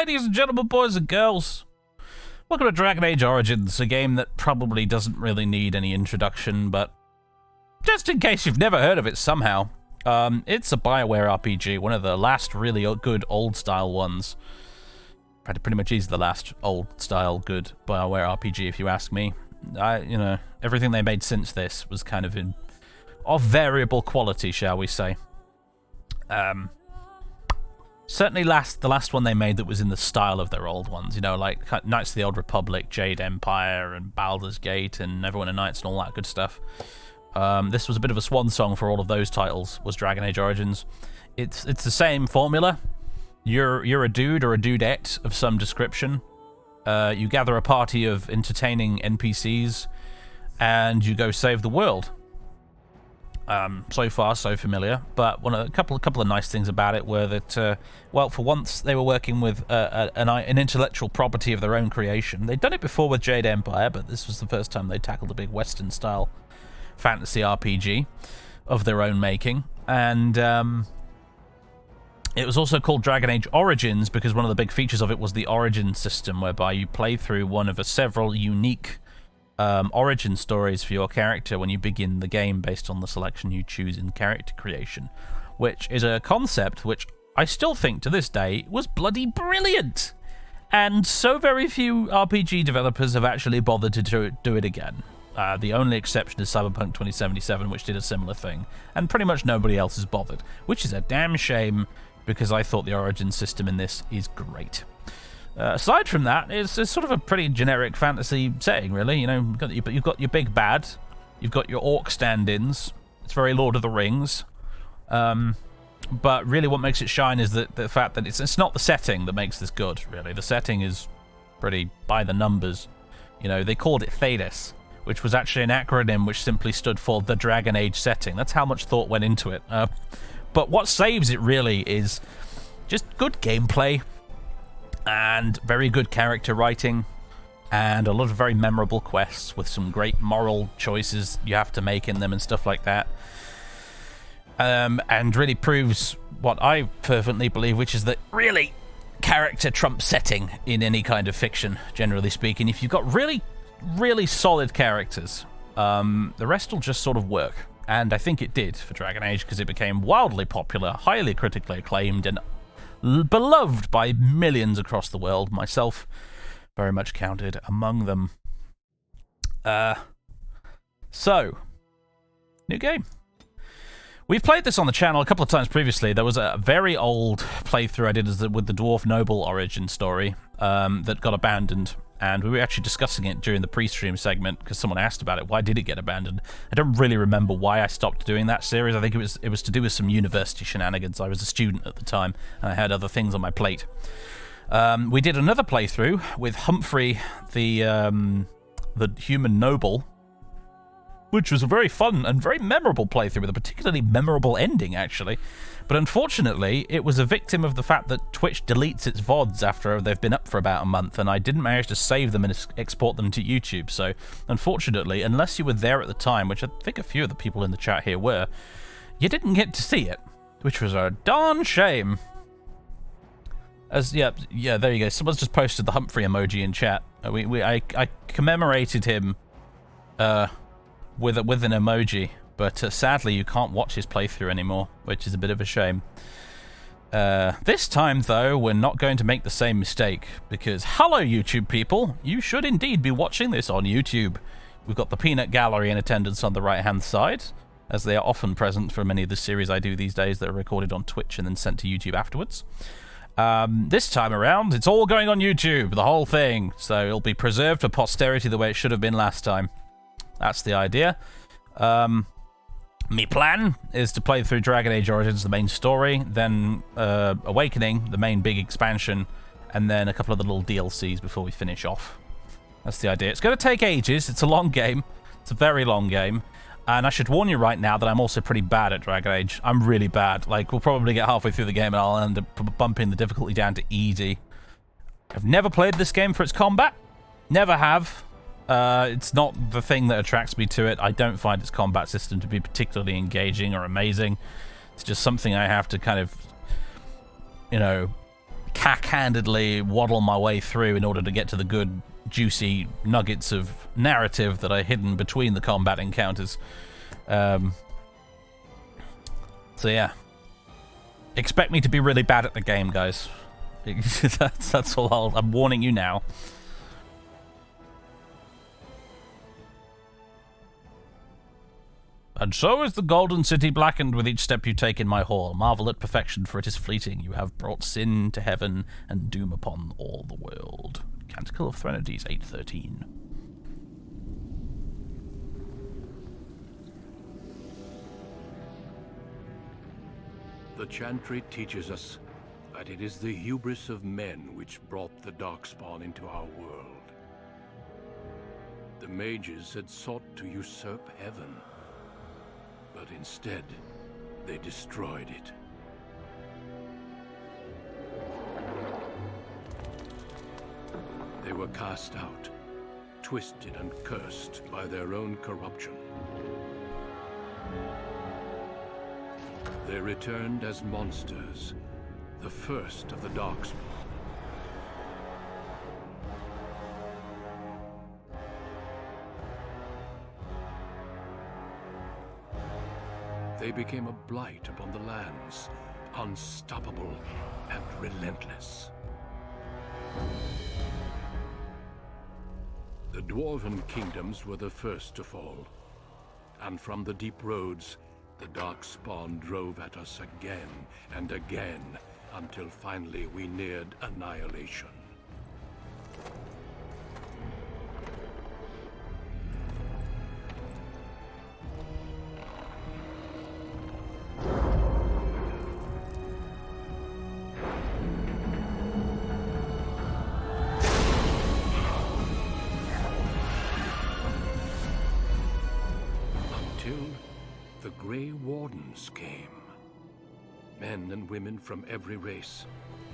ladies and gentlemen, boys and girls. Welcome to Dragon Age Origins, a game that probably doesn't really need any introduction, but just in case you've never heard of it somehow, it's a BioWare RPG, one of the last really good old-style ones. Pretty much is the last old-style good BioWare RPG, if you ask me. Everything they made since this was kind of of variable quality, shall we say. Certainly the last one they made that was in the style of their old ones, like Knights of the Old Republic, Jade Empire, and Baldur's Gate, and Neverwinter Nights, and all that good stuff. This was a bit of a swan song for all of those titles, was Dragon Age Origins. It's the same formula. You're a dude or a dudette of some description. You gather a party of entertaining NPCs, and you go save the world. So far, so familiar. But a couple of nice things about it were that, for once, they were working with an intellectual property of their own creation. They'd done it before with Jade Empire, but this was the first time they tackled a big Western-style fantasy RPG of their own making. And it was also called Dragon Age Origins because one of the big features of it was the origin system, whereby you play through one of several unique origin stories for your character when you begin the game based on the selection you choose in character creation, which is a concept which I still think to this day was bloody brilliant, and so very few RPG developers have actually bothered to do it again. The only exception is Cyberpunk 2077, which did a similar thing, and pretty much nobody else has bothered, which is a damn shame because I thought the origin system in this is great. Aside from that, it's sort of a pretty generic fantasy setting, really. You've got your big bad, you've got your orc stand-ins. It's very Lord of the Rings. But really what makes it shine is the fact that it's not the setting that makes this good, really. The setting is pretty by the numbers. They called it Thedas, which was actually an acronym which simply stood for the Dragon Age setting. That's how much thought went into it. But what saves it, really, is just good gameplay, and very good character writing, and a lot of very memorable quests with some great moral choices you have to make in them and stuff like that. And really proves what I fervently believe, which is that really character trumps setting in any kind of fiction, generally speaking. If you've got really, really solid characters, the rest will just sort of work. And I think it did for Dragon Age because it became wildly popular, highly critically acclaimed, and beloved by millions across the world, myself very much counted among them. So, new game. We've played this on the channel a couple of times previously. There was a very old playthrough I did with the Dwarf Noble origin story that got abandoned, and we were actually discussing it during the pre-stream segment because someone asked about it. Why did it get abandoned? I don't really remember why I stopped doing that series. I think it was to do with some university shenanigans. I was a student at the time, and I had other things on my plate. We did another playthrough with Humphrey, the human noble, which was a very fun and very memorable playthrough with a particularly memorable ending, actually. But unfortunately, it was a victim of the fact that Twitch deletes its VODs after they've been up for about a month, and I didn't manage to save them and export them to YouTube. So, unfortunately, unless you were there at the time, which I think a few of the people in the chat here were, you didn't get to see it, which was a darn shame. Yeah, there you go. Someone's just posted the Humphrey emoji in chat. I commemorated him with an emoji, but sadly you can't watch his playthrough anymore, which is a bit of a shame. This time, though, we're not going to make the same mistake, because hello, YouTube people! You should indeed be watching this on YouTube. We've got the Peanut Gallery in attendance on the right-hand side, as they are often present for many of the series I do these days that are recorded on Twitch and then sent to YouTube afterwards. This time around, it's all going on YouTube, the whole thing, so it'll be preserved for posterity the way it should have been last time. That's the idea. My plan is to play through Dragon Age Origins, the main story, then Awakening, the main big expansion, and then a couple of the little DLCs before we finish off. That's the idea. It's going to take ages. It's a long game. It's a very long game. And I should warn you right now that I'm also pretty bad at Dragon Age. I'm really bad. Like, we'll probably get halfway through the game and I'll end up bumping the difficulty down to easy. I've never played this game for its combat. Never have. It's not the thing that attracts me to it. I don't find its combat system to be particularly engaging or amazing. It's just something I have to kind of, cack-handedly waddle my way through in order to get to the good, juicy nuggets of narrative that are hidden between the combat encounters. So yeah. Expect me to be really bad at the game, guys. that's all. I'm warning you now. And so is the golden city blackened with each step you take in my hall. Marvel at perfection, for it is fleeting. You have brought sin to heaven and doom upon all the world. Canticle of Threnodies 8:13. The chantry teaches us that it is the hubris of men which brought the Darkspawn into our world. The mages had sought to usurp heaven, but instead, they destroyed it. They were cast out, twisted and cursed by their own corruption. They returned as monsters, the first of the Darkspawn. They became a blight upon the lands, unstoppable and relentless. The Dwarven kingdoms were the first to fall, and from the deep roads, the Darkspawn drove at us again and again, until finally we neared annihilation. Came. Men and women from every race,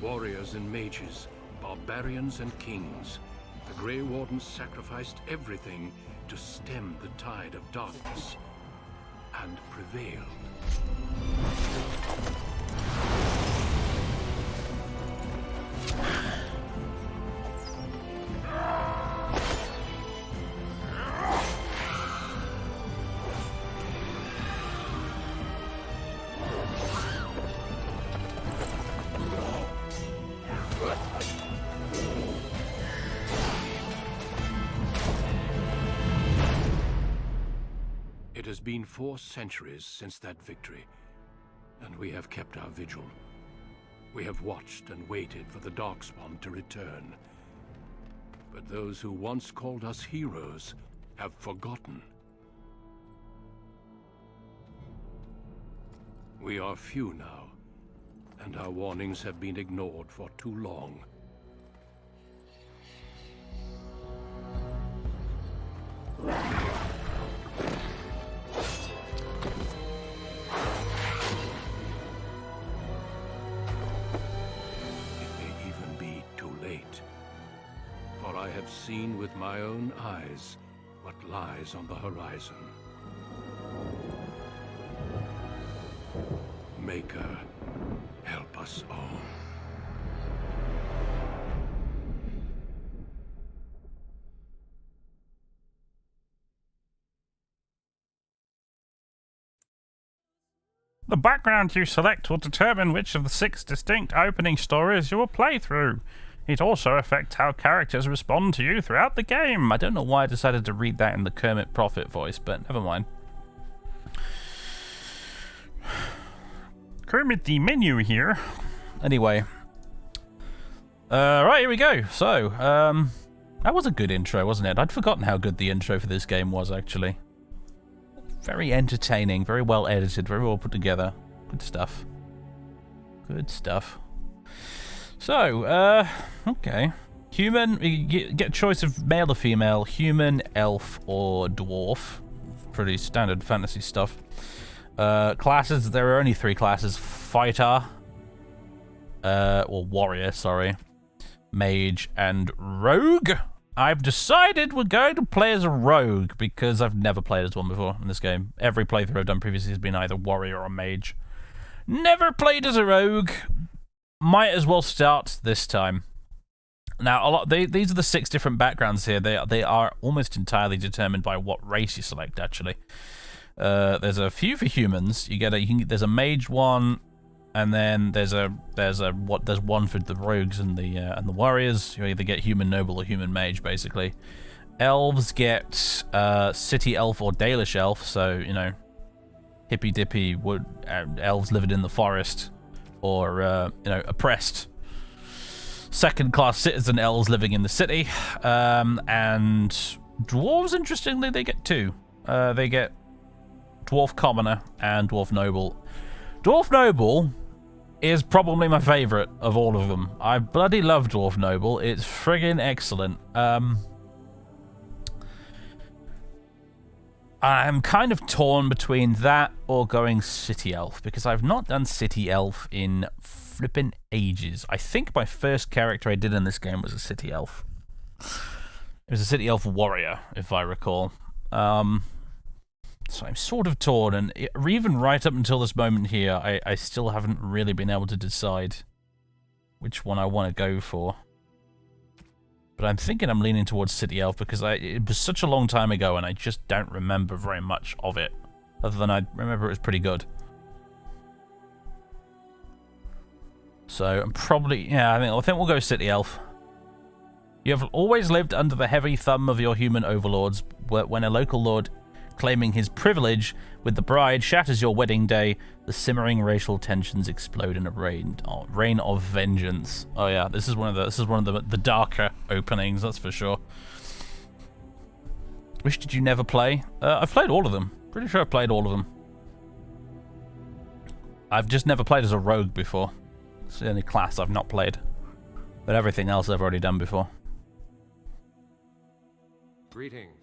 warriors and mages, barbarians and kings. The Grey Wardens sacrificed everything to stem the tide of darkness, and prevailed. It has been 4 centuries since that victory, and we have kept our vigil. We have watched and waited for the Darkspawn to return. But those who once called us heroes have forgotten. We are few now, and our warnings have been ignored for too long. I have seen with my own eyes what lies on the horizon. Maker, help us all. The background you select will determine which of the 6 distinct opening stories you will play through. It also affects how characters respond to you throughout the game. I don't know why I decided to read that in the Kermit Prophet voice, but never mind. Kermit the menu here. Anyway. Right, here we go. So, that was a good intro, wasn't it? I'd forgotten how good the intro for this game was, actually. Very entertaining, very well edited, very well put together. Good stuff. Good stuff. So, okay. Human, you get a choice of male or female, human, elf, or dwarf. Pretty standard fantasy stuff. Classes, there are only 3 classes. Fighter, or warrior, sorry. Mage, and rogue. I've decided we're going to play as a rogue, because I've never played as one before in this game. Every playthrough I've done previously has been either warrior or mage. Never played as a rogue. might as well start this time. Now, these are the 6 different backgrounds here. They are almost entirely determined by what race you select. Actually, there's a few for humans. There's a mage one, and then there's one for the rogues and the warriors. You either get human noble or human mage, basically. Elves get city elf or Dalish elf. So hippy dippy wood elves living in the forest, or oppressed second-class citizen elves living in the city. And dwarves, interestingly, they get 2. They get dwarf commoner and dwarf noble. Dwarf noble is probably my favorite of all of them. I bloody love dwarf noble. It's friggin' excellent. I'm kind of torn between that or going city elf, because I've not done city elf in flippin' ages. I think my first character I did in this game was a city elf. It was a city elf warrior, if I recall. So I'm sort of torn, and even right up until this moment here, I still haven't really been able to decide which one I want to go for. But I'm thinking I'm leaning towards city elf, because it was such a long time ago, and I just don't remember very much of it, other than I remember it was pretty good. So I'm probably, I think we'll go city elf. You have always lived under the heavy thumb of your human overlords. When a local lord claiming his privilege with the bride shatters your wedding day, the simmering racial tensions explode in a rain of vengeance. Oh yeah, this is one of the darker openings, that's for sure. Which did you never play? I've played all of them. Pretty sure I've played all of them. I've just never played as a rogue before. It's the only class I've not played. But everything else I've already done before. Greetings.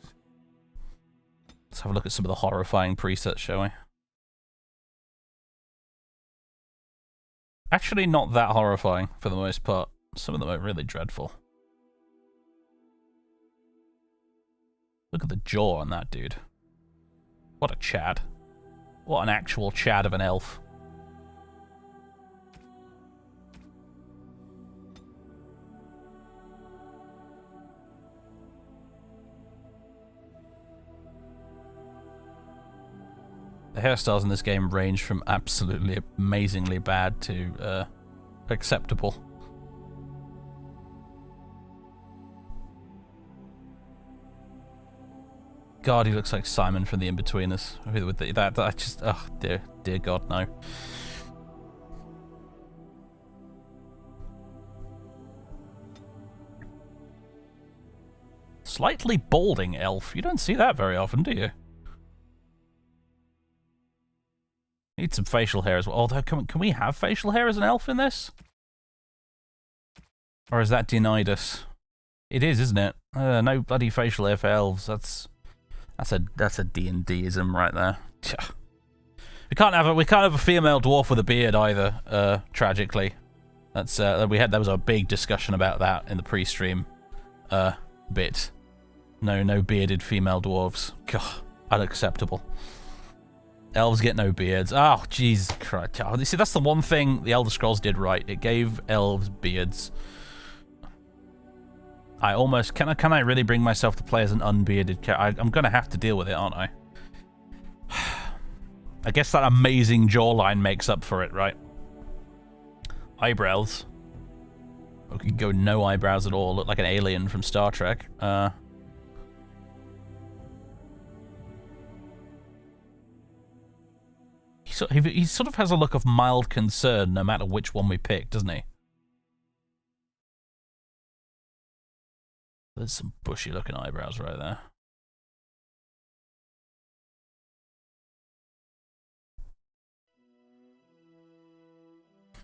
Let's have a look at some of the horrifying presets, shall we? Actually, not that horrifying for the most part. Some of them are really dreadful. Look at the jaw on that dude. What a Chad. What an actual Chad of an elf. The hairstyles in this game range from absolutely amazingly bad to acceptable. God, he looks like Simon from The Inbetweeners. With that, I just, oh dear God, no. Slightly balding elf. You don't see that very often, do you? Need some facial hair as well. Although, can we have facial hair as an elf in this? Or is that denied us? It is, isn't it? No bloody facial hair for elves. That's a D&D-ism right there. We can't have a female dwarf with a beard either. Tragically, there was a big discussion about that in the pre-stream bit. No bearded female dwarves. God, unacceptable. Elves get no beards. Oh, Jesus Christ. You see, that's the one thing the Elder Scrolls did right. It gave elves beards. I almost... Can I really bring myself to play as an unbearded character? I'm going to have to deal with it, aren't I? I guess that amazing jawline makes up for it, right? Eyebrows. We could go no eyebrows at all. Look like an alien from Star Trek. He sort of has a look of mild concern no matter which one we pick, doesn't he? There's some bushy looking eyebrows right there.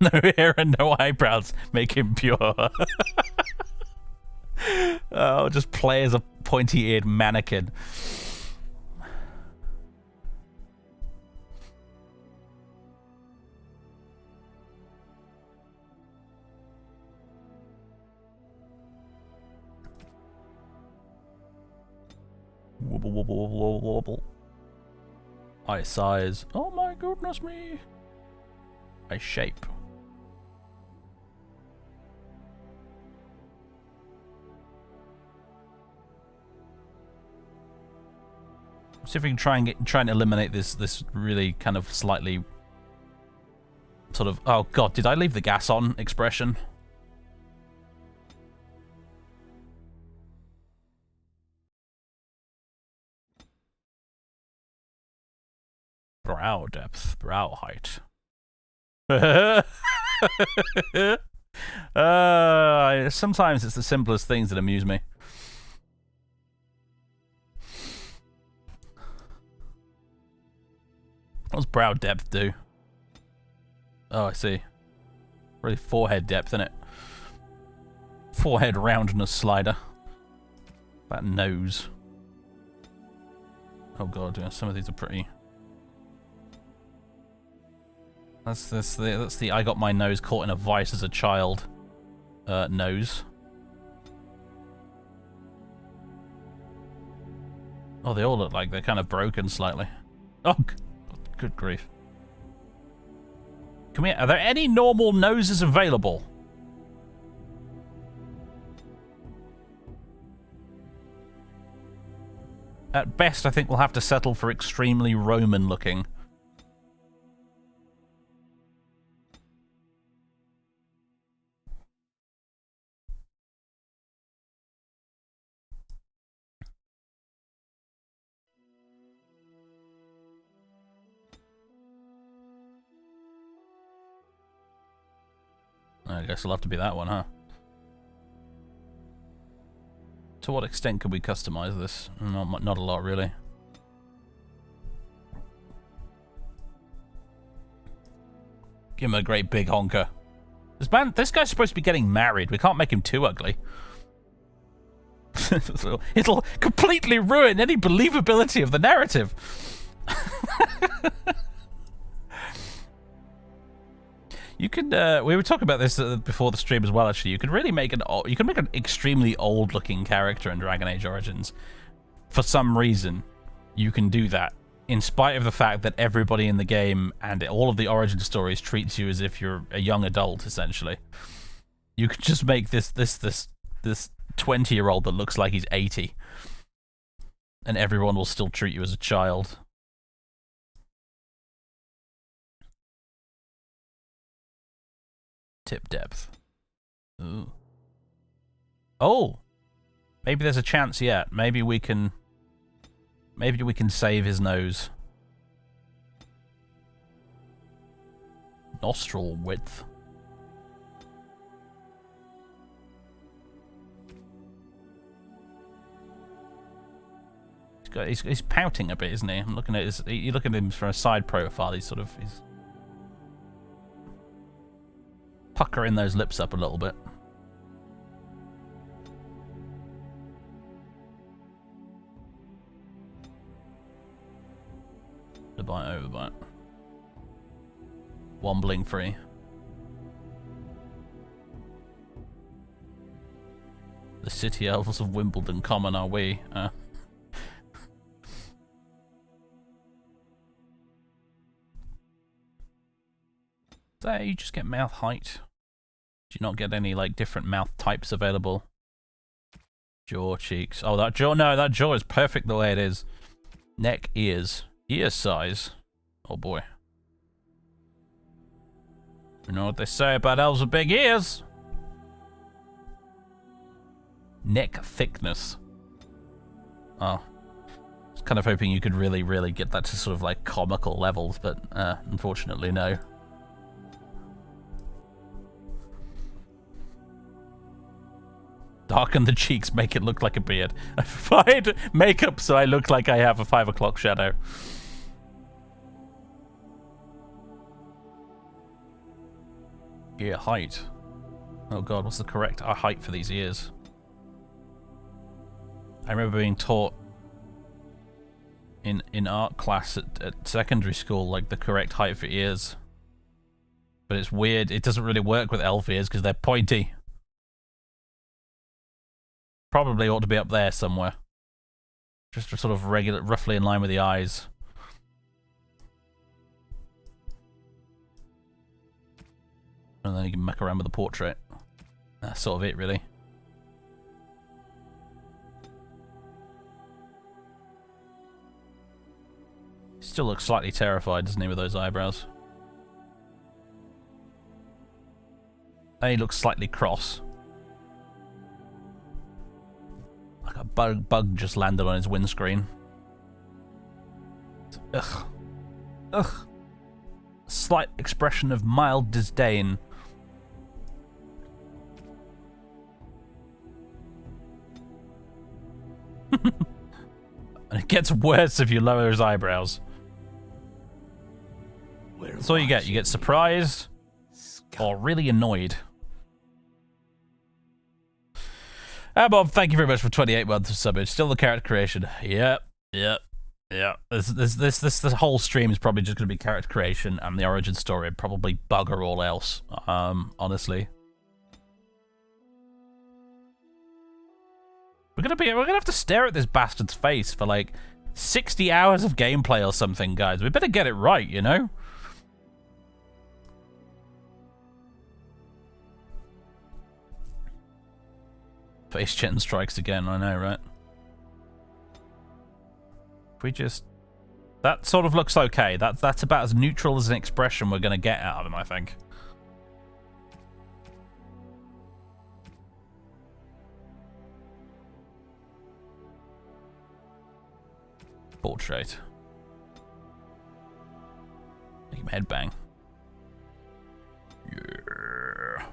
No hair and no eyebrows make him pure. Oh, just play as a pointy-eared mannequin. Wobble, wobble, wobble, wobble, wobble. Eye size. Oh my goodness me. Eye shape. See if we can try and eliminate this really kind of slightly sort of, oh god, did I leave the gas on expression? Brow depth, brow height. Sometimes it's the simplest things that amuse me. What does brow depth do? Oh, I see. Really forehead depth, isn't it? Forehead roundness slider. That nose. Oh god, yeah, some of these are pretty. That's the I got my nose caught in a vice as a child nose. Oh, they all look like they're kind of broken slightly. Oh, good grief. Come here. Are there any normal noses available? At best, I think we'll have to settle for extremely Roman looking. I guess it'll have to be that one, huh? To what extent can we customize this? Not a lot, really. Give him a great big honker. This guy's supposed to be getting married. We can't make him too ugly. It'll completely ruin any believability of the narrative. You could. We were talking about this before the stream as well. Actually, you could really make an extremely old-looking character in Dragon Age Origins. For some reason, you can do that, in spite of the fact that everybody in the game and all of the origin stories treats you as if you're a young adult. Essentially, you could just make this 20-year-old that looks like he's 80, and everyone will still treat you as a child. Tip depth. Ooh. Oh! Maybe there's a chance yet. Maybe we can save his nose. Nostril width. He's pouting a bit, isn't he? I'm looking at you look at him from a side profile. He's puckering those lips up a little bit. Overbite, overbite. Wombling free. The city elves of Wimbledon common are we? So you just get mouth height. Do you not get any like different mouth types available? Jaw, cheeks. Oh, that jaw. No, that jaw is perfect the way it is. Neck, ears, ear size. Oh boy. You know what they say about elves with big ears? Neck thickness. Oh. I was kind of hoping you could really get that to sort of like comical levels, but unfortunately no. Darken the cheeks, make it look like a beard. I find makeup so I look like I have a 5 o'clock shadow. Ear height. Oh god, what's the correct height for these ears? I remember being taught in art class at secondary school, like the correct height for ears. But it's weird, it doesn't really work with elf ears because they're pointy. Probably ought to be up there somewhere. Just sort of roughly in line with the eyes. And then you can muck around with the portrait. That's sort of it, really. Still looks slightly terrified, doesn't he, with those eyebrows? And he looks slightly cross. Like a bug just landed on his windscreen. Ugh. Ugh. Slight expression of mild disdain. And it gets worse if you lower his eyebrows. That's all you get. You get surprised or really annoyed. Bob, thank you very much for 28 months of subbage. Still the character creation. Yep. This whole stream is probably just going to be character creation and the origin story, probably bugger all else. Honestly. We're gonna have to stare at this bastard's face for like 60 hours of gameplay or something, guys. We better get it right, you know? Face chin strikes again, I know, right? If we just... That sort of looks okay. That's about as neutral as an expression we're gonna get out of him, I think. Portrait. Make him headbang. Yeah.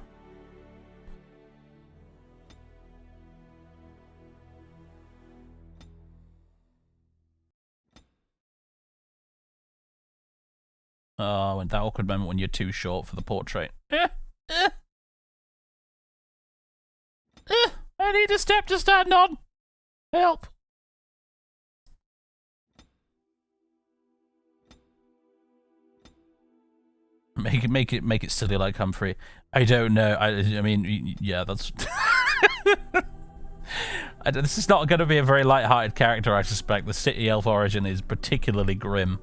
Oh, and that awkward moment when you're too short for the portrait. I need a step to stand on. Help. Make it silly like Humphrey. I don't know. I mean, yeah, that's. This is not going to be a very light-hearted character, I suspect. The city elf origin is particularly grim.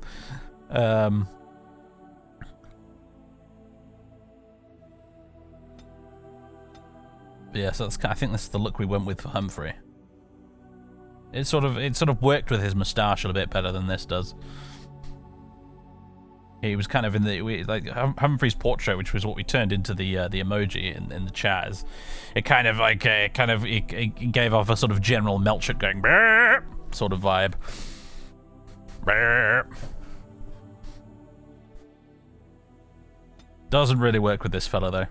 Yeah, so I think that's the look we went with for Humphrey. It sort of worked with his moustache a little bit better than this does. He was kind of in the like Humphrey's portrait, which was what we turned into the emoji in the chat. It kind of like it gave off a sort of General Melchett going Brr! Sort of vibe. Brr! Doesn't really work with this fella though.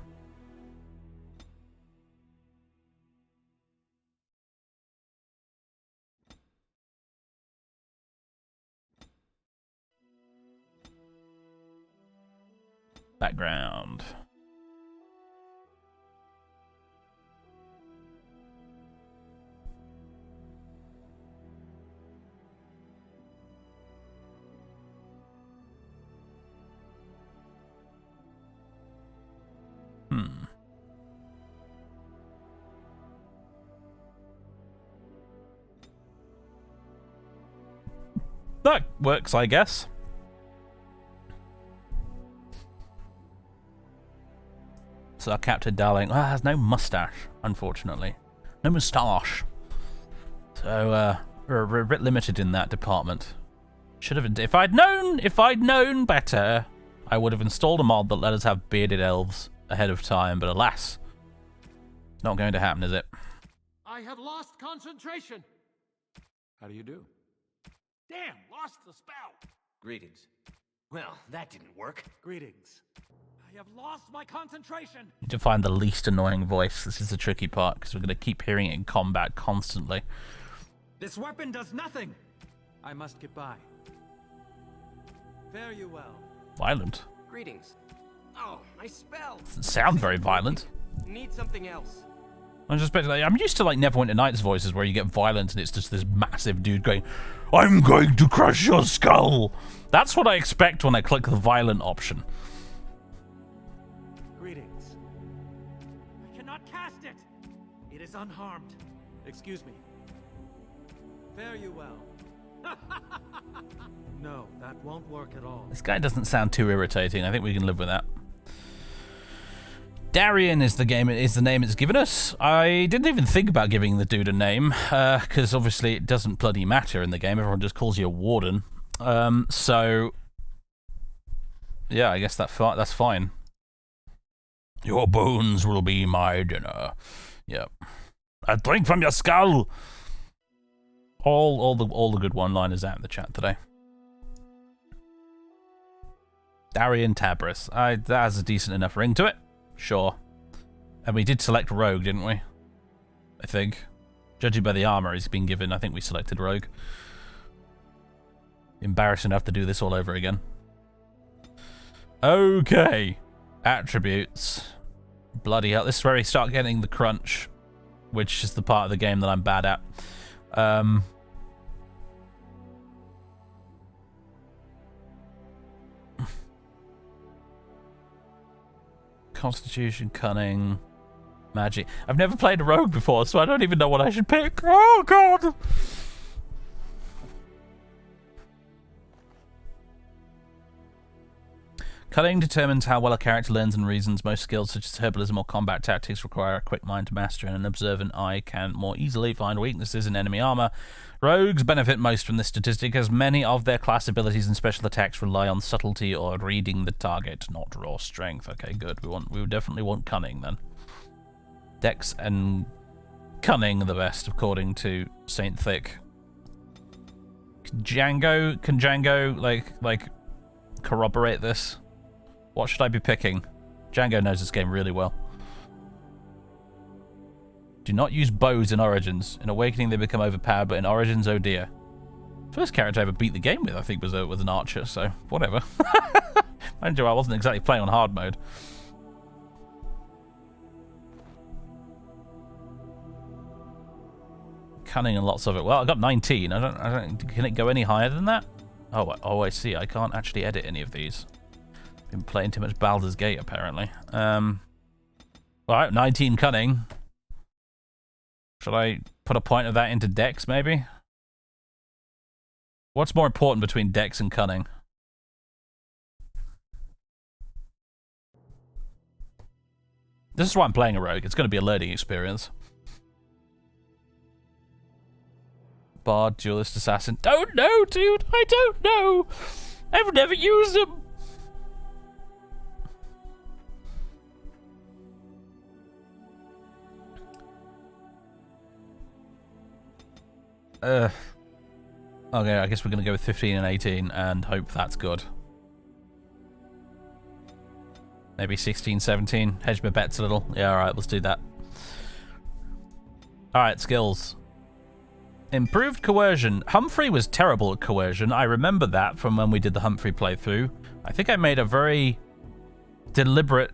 Background. That works, I guess. So our Captain Darling has no mustache, unfortunately. No moustache. So we're a bit limited in that department. Should have, if I'd known better, I would have installed a mod that let us have bearded elves ahead of time, but alas, it's not going to happen, is it? I have lost concentration. How do you do? Damn, lost the spell. Greetings. Well, that didn't work. Greetings. I have lost my concentration. Need to find the least annoying voice. This is the tricky part, because we're going to keep hearing it in combat constantly. This weapon does nothing. I must get by. Fare you well. Violent. Greetings. Oh, my spell. Doesn't sound very violent. Need something else. I'm used to like Neverwinter Nights voices where you get violent and it's just this massive dude going, "I'm going to crush your skull." That's what I expect when I click the violent option. Greetings. I cannot cast it. It is unharmed. Excuse me. Fare you well. No, that won't work at all. This guy doesn't sound too irritating. I think we can live with that. Darian is the name it's given us. I didn't even think about giving the dude a name, because obviously it doesn't bloody matter in the game. Everyone just calls you a warden. So yeah, I guess that's fine. Your bones will be my dinner. Yep. A drink from your skull. All the good one-liners out in the chat today. Darian Tabris. That has a decent enough ring to it. Sure. And we did select Rogue, didn't we? I think. Judging by the armor he's been given, I think we selected Rogue. Embarrassing to have to do this all over again. Okay. Attributes. Bloody hell. This is where we start getting the crunch, which is the part of the game that I'm bad at. Constitution, cunning, magic. I've never played a rogue before, so I don't even know what I should pick. Oh, God! Cunning determines how well a character learns and reasons. Most skills such as herbalism or combat tactics require a quick mind to master, and an observant eye can more easily find weaknesses in enemy armor. Rogues benefit most from this statistic, as many of their class abilities and special attacks rely on subtlety or reading the target, not raw strength. Okay, good. We definitely want cunning then. Dex and cunning are the best, according to Saint Thick. Can Django like corroborate this? What should I be picking? Django knows this game really well. Do not use bows in Origins. In Awakening, they become overpowered, but in Origins, oh dear. First character I ever beat the game with, I think, was an archer, so whatever. Mind you, I wasn't exactly playing on hard mode. Cunning and lots of it. Well, I got 19. I don't. Can it go any higher than that? Oh, I see. I can't actually edit any of these. Been playing too much Baldur's Gate, apparently. Alright, 19 cunning. Should I put a point of that into Dex, maybe? What's more important between Dex and cunning? This is why I'm playing a rogue. It's going to be a learning experience. Bard, duelist, assassin. Don't know, dude. I don't know. I've never used them. Okay, I guess we're going to go with 15 and 18 and hope that's good. Maybe 16, 17. Hedge my bets a little. Yeah, alright, let's do that. Alright, skills. Improved coercion. Humphrey was terrible at coercion. I remember that from when we did the Humphrey playthrough. I think I made a very deliberate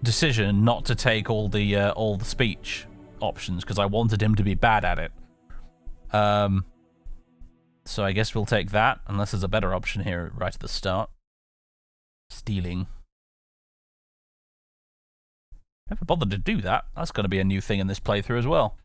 decision not to take all the speech options because I wanted him to be bad at it. So I guess we'll take that, unless there's a better option here right at the start. Stealing. Never bothered to do that. That's going to be a new thing in this playthrough as well.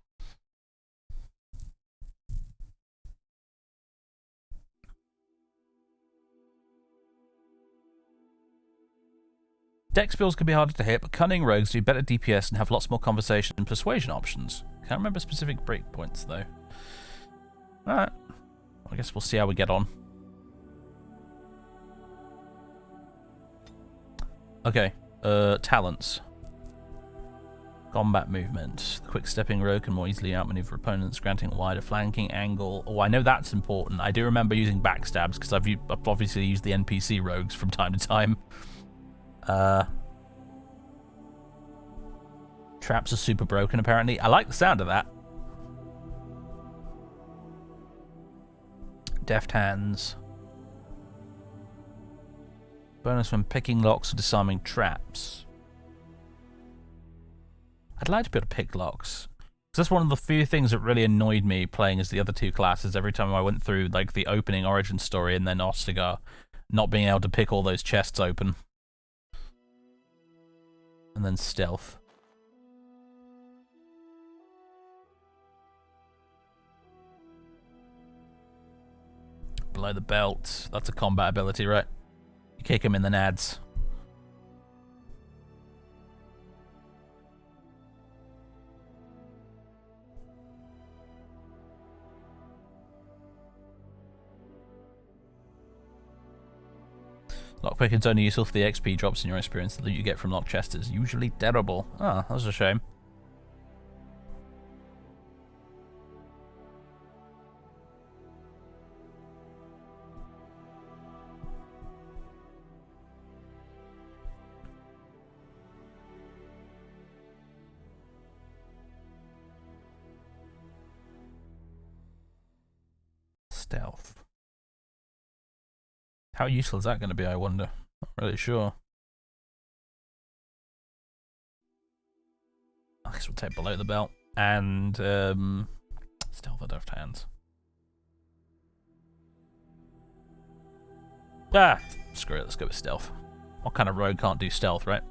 Dex bills can be harder to hit, but cunning rogues do better DPS and have lots more conversation and persuasion options. Can't remember specific breakpoints though. Alright. I guess we'll see how we get on. Okay. Talents. Combat movement. The quick stepping rogue can more easily outmaneuver opponents, granting a wider flanking angle. Oh, I know that's important. I do remember using backstabs because I've obviously used the NPC rogues from time to time. Traps are super broken apparently. I like the sound of that. Deft hands. Bonus when picking locks or disarming traps. I'd like to be able to pick locks. That's one of the few things that really annoyed me playing as the other two classes every time I went through like the opening origin story and then Ostagar, not being able to pick all those chests open. And then stealth. Below the belt. That's a combat ability, right? You kick him in the nads. Lockpicking's only useful for the XP drops in your experience. The loot you get from lock chests is usually terrible. Ah, that's a shame. Stealth. How useful is that going to be, I wonder? Not really sure. I guess we'll take below the belt. And, stealth at left hands. Ah! Screw it, let's go with stealth. What kind of rogue can't do stealth, right?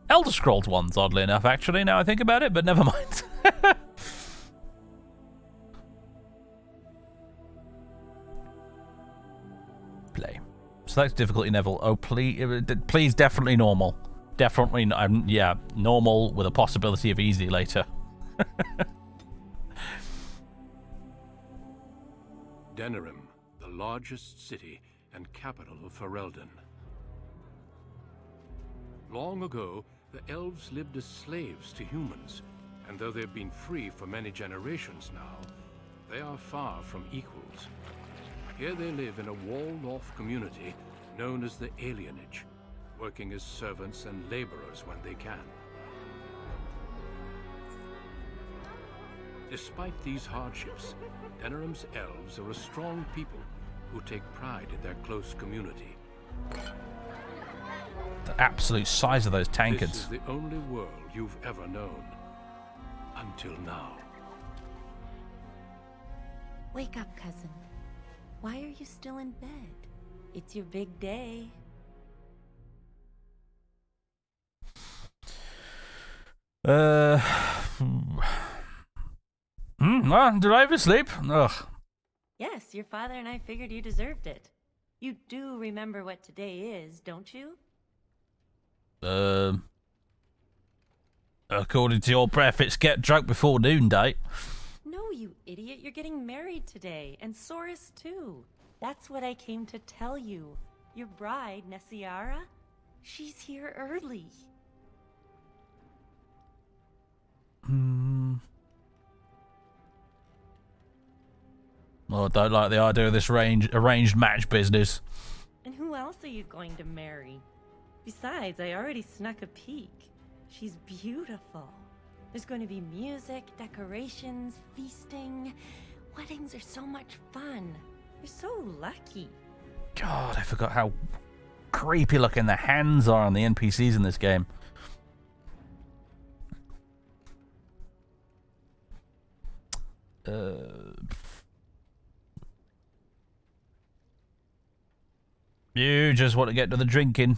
Elder Scrolls ones, oddly enough, actually, now I think about it, but never mind. Play. Select difficulty level. Oh, please, definitely normal. Definitely, yeah, normal with a possibility of easy later. Denerim, the largest city and capital of Ferelden. Long ago, the elves lived as slaves to humans, and though they've been free for many generations now, they are far from equals. Here they live in a walled-off community known as the Alienage, working as servants and laborers when they can. Despite these hardships, Denerim's elves are a strong people who take pride in their close community. The absolute size of those tankards. This is the only world you've ever known. Until now. Wake up, cousin. Why are you still in bed? It's your big day. Well, did I oversleep? Ugh. Yes, your father and I figured you deserved it. You do remember what today is, don't you? According to your preface, get drunk before noonday. No, you idiot. You're getting married today, and Soris too. That's what I came to tell you. Your bride, Nessiara, she's here early. Well, I don't like the idea of this arranged match business. And who else are you going to marry? Besides, I already snuck a peek. She's beautiful. There's going to be music, decorations, feasting. Weddings are so much fun. You're so lucky. God, I forgot how creepy looking the hands are on the NPCs in this game. You just want to get to the drinking.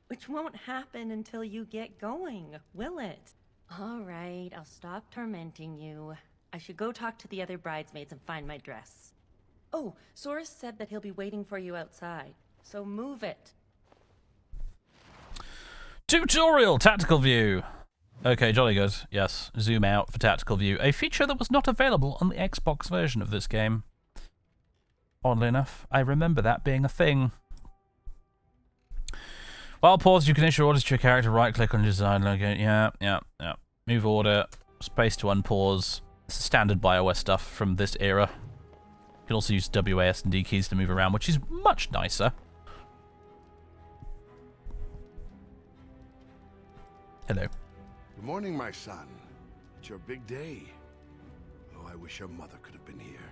Which won't happen until you get going, will it? All right, I'll stop tormenting you. I should go talk to the other bridesmaids and find my dress. Oh, Soris said that he'll be waiting for you outside, so move it. Tutorial tactical view. Okay, jolly good. Yes, zoom out for tactical view. A feature that was not available on the Xbox version of this game. Oddly enough, I remember that being a thing. While paused, you can issue orders to your character. Right-click on design logo. Yeah. Move order. Space to unpause. This is standard BioWare stuff from this era. You can also use WAS and D keys to move around, which is much nicer. Hello. Good morning, my son. It's your big day. Oh, I wish your mother could have been here.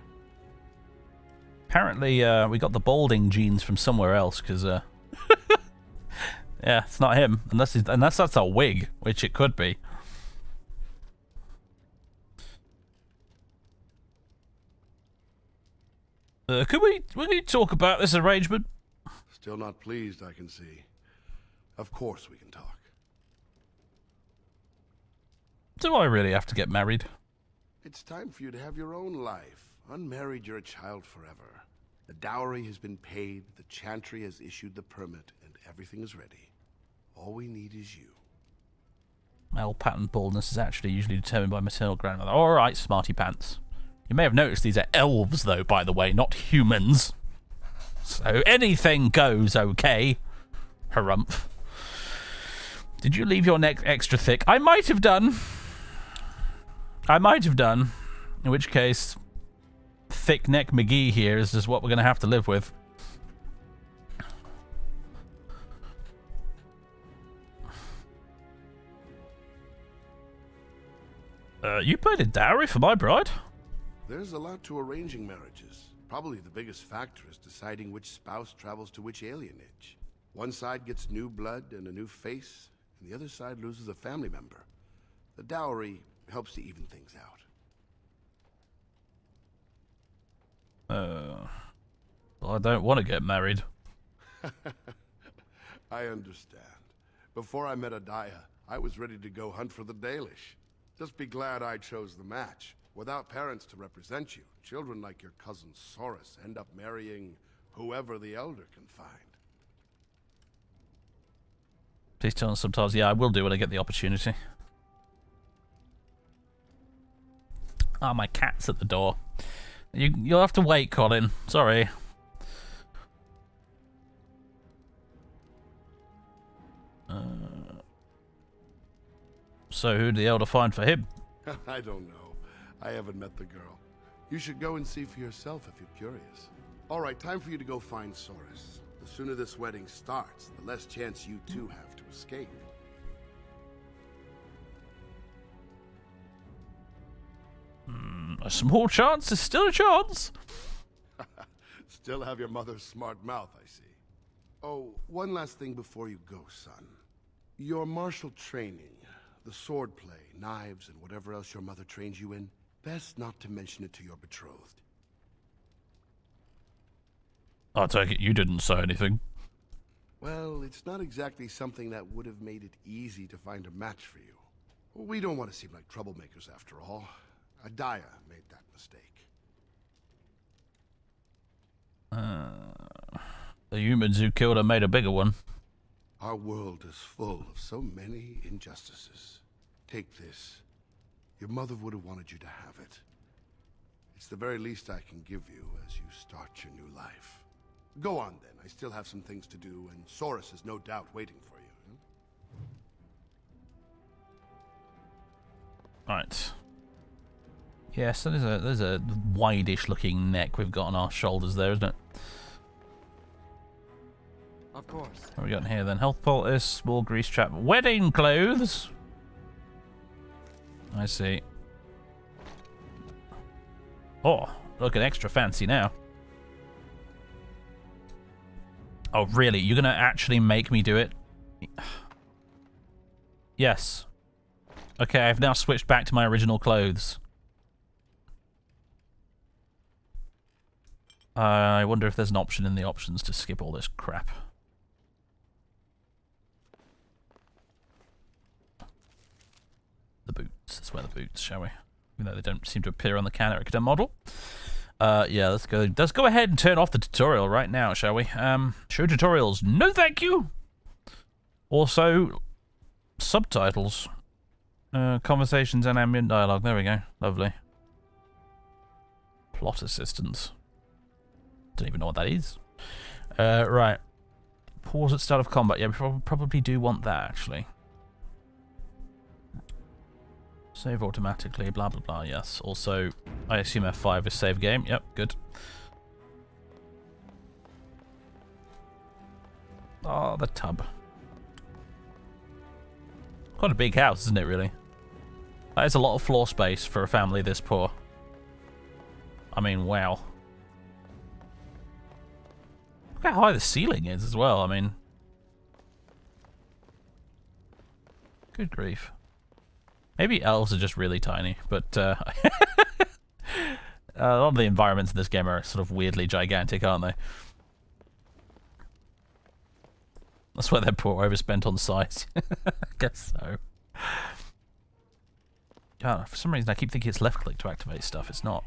Apparently, we got the balding genes from somewhere else, because, yeah, it's not him, unless that's a wig, which it could be. Could we talk about this arrangement? Still not pleased, I can see. Of course we can talk. Do I really have to get married? It's time for you to have your own life. Unmarried, you're a child forever. The dowry has been paid, the Chantry has issued the permit, and everything is ready. All we need is you. Male pattern baldness is actually usually determined by maternal grandmother. Alright, smarty pants. You may have noticed these are elves, though, by the way, not humans. So anything goes, okay? Harumph. Did you leave your neck extra thick? I might have done. I might have done. In which case, thick neck McGee here is just what we're going to have to live with. You paid a dowry for my bride? There's a lot to arranging marriages. Probably the biggest factor is deciding which spouse travels to which alienage. One side gets new blood and a new face, and the other side loses a family member. The dowry helps to even things out. Well, I don't want to get married. I understand. Before I met Adaya, I was ready to go hunt for the Dalish. Just be glad I chose the match. Without parents to represent you, children like your cousin Soros end up marrying whoever the Elder can find. Please turn on subtitles. Yeah, I will do when I get the opportunity. Ah, my cat's at the door. You'll have to wait, Colin. Sorry. So who'd the Elder find for him? I don't know. I haven't met the girl. You should go and see for yourself if you're curious. All right, time for you to go find Soros. The sooner this wedding starts, the less chance you two have to escape. A small chance is still a chance. Still have your mother's smart mouth, I see. Oh, one last thing before you go, son. Your martial training, the sword play, knives, and whatever else your mother trains you in, best not to mention it to your betrothed. I take it you didn't say anything. Well, it's not exactly something that would have made it easy to find a match for you. We don't want to seem like troublemakers after all. Adaya made that mistake. The humans who killed her made a bigger one. Our world is full of so many injustices. Take this. Your mother would have wanted you to have it. It's the very least I can give you as you start your new life. Go on then. I still have some things to do, and Soros is no doubt waiting for you. Right. Yeah, so there's a wide-ish looking neck we've got on our shoulders there, isn't it? Of course. What have we got in here then? Health poultice, small grease trap, wedding clothes. I see. Oh, looking extra fancy now. Oh, really? You're gonna actually make me do it? Yes. Okay, I've now switched back to my original clothes. I wonder if there's an option in the options to skip all this crap. The boots. Let's wear the boots, shall we? Even though they don't seem to appear on the character model. Yeah, let's go. Let's go ahead and turn off the tutorial right now, shall we? Show tutorials. No, thank you. Also, subtitles, conversations and ambient dialogue. There we go. Lovely. Plot assistance. Don't even know what that is. Right. Pause at start of combat. Yeah, we probably do want that actually. Save automatically, blah blah blah, yes. Also, I assume F5 is save game. Yep, good. Oh, the tub. Quite a big house, isn't it, really? That is a lot of floor space for a family this poor. I mean, wow. Look how high the ceiling is as well, I mean. Good grief. Maybe elves are just really tiny, but a lot of the environments in this game are sort of weirdly gigantic, aren't they? That's why they're poor, overspent on size. I guess so. God, for some reason I keep thinking it's left click to activate stuff. It's not.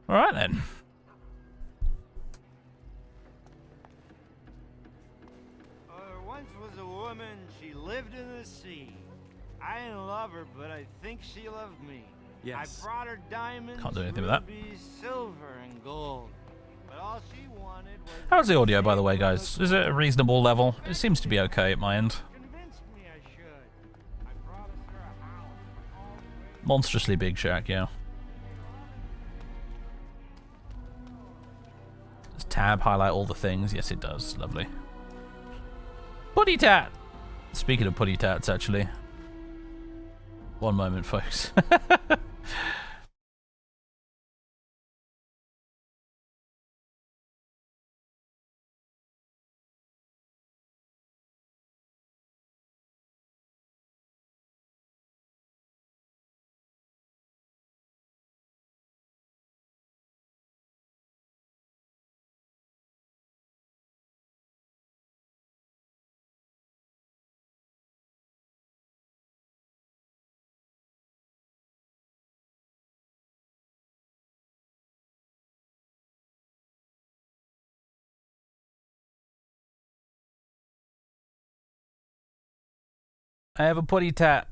Alright then. There once was a woman, she lived in the sea. I didn't love her, but I think she loved me. Yes. I brought her diamonds, Can't do anything with that. rubies, silver, and gold. But all she wanted was... How's the audio, by the way, guys? Is it a reasonable level? It seems to be okay at my end. Convinced me I should. I promised her a house. All great. Monstrously big shack, yeah. Does tab highlight all the things? Yes, it does. Lovely. Putty tat! Speaking of putty tats, actually. One moment, folks. I have a putty tat.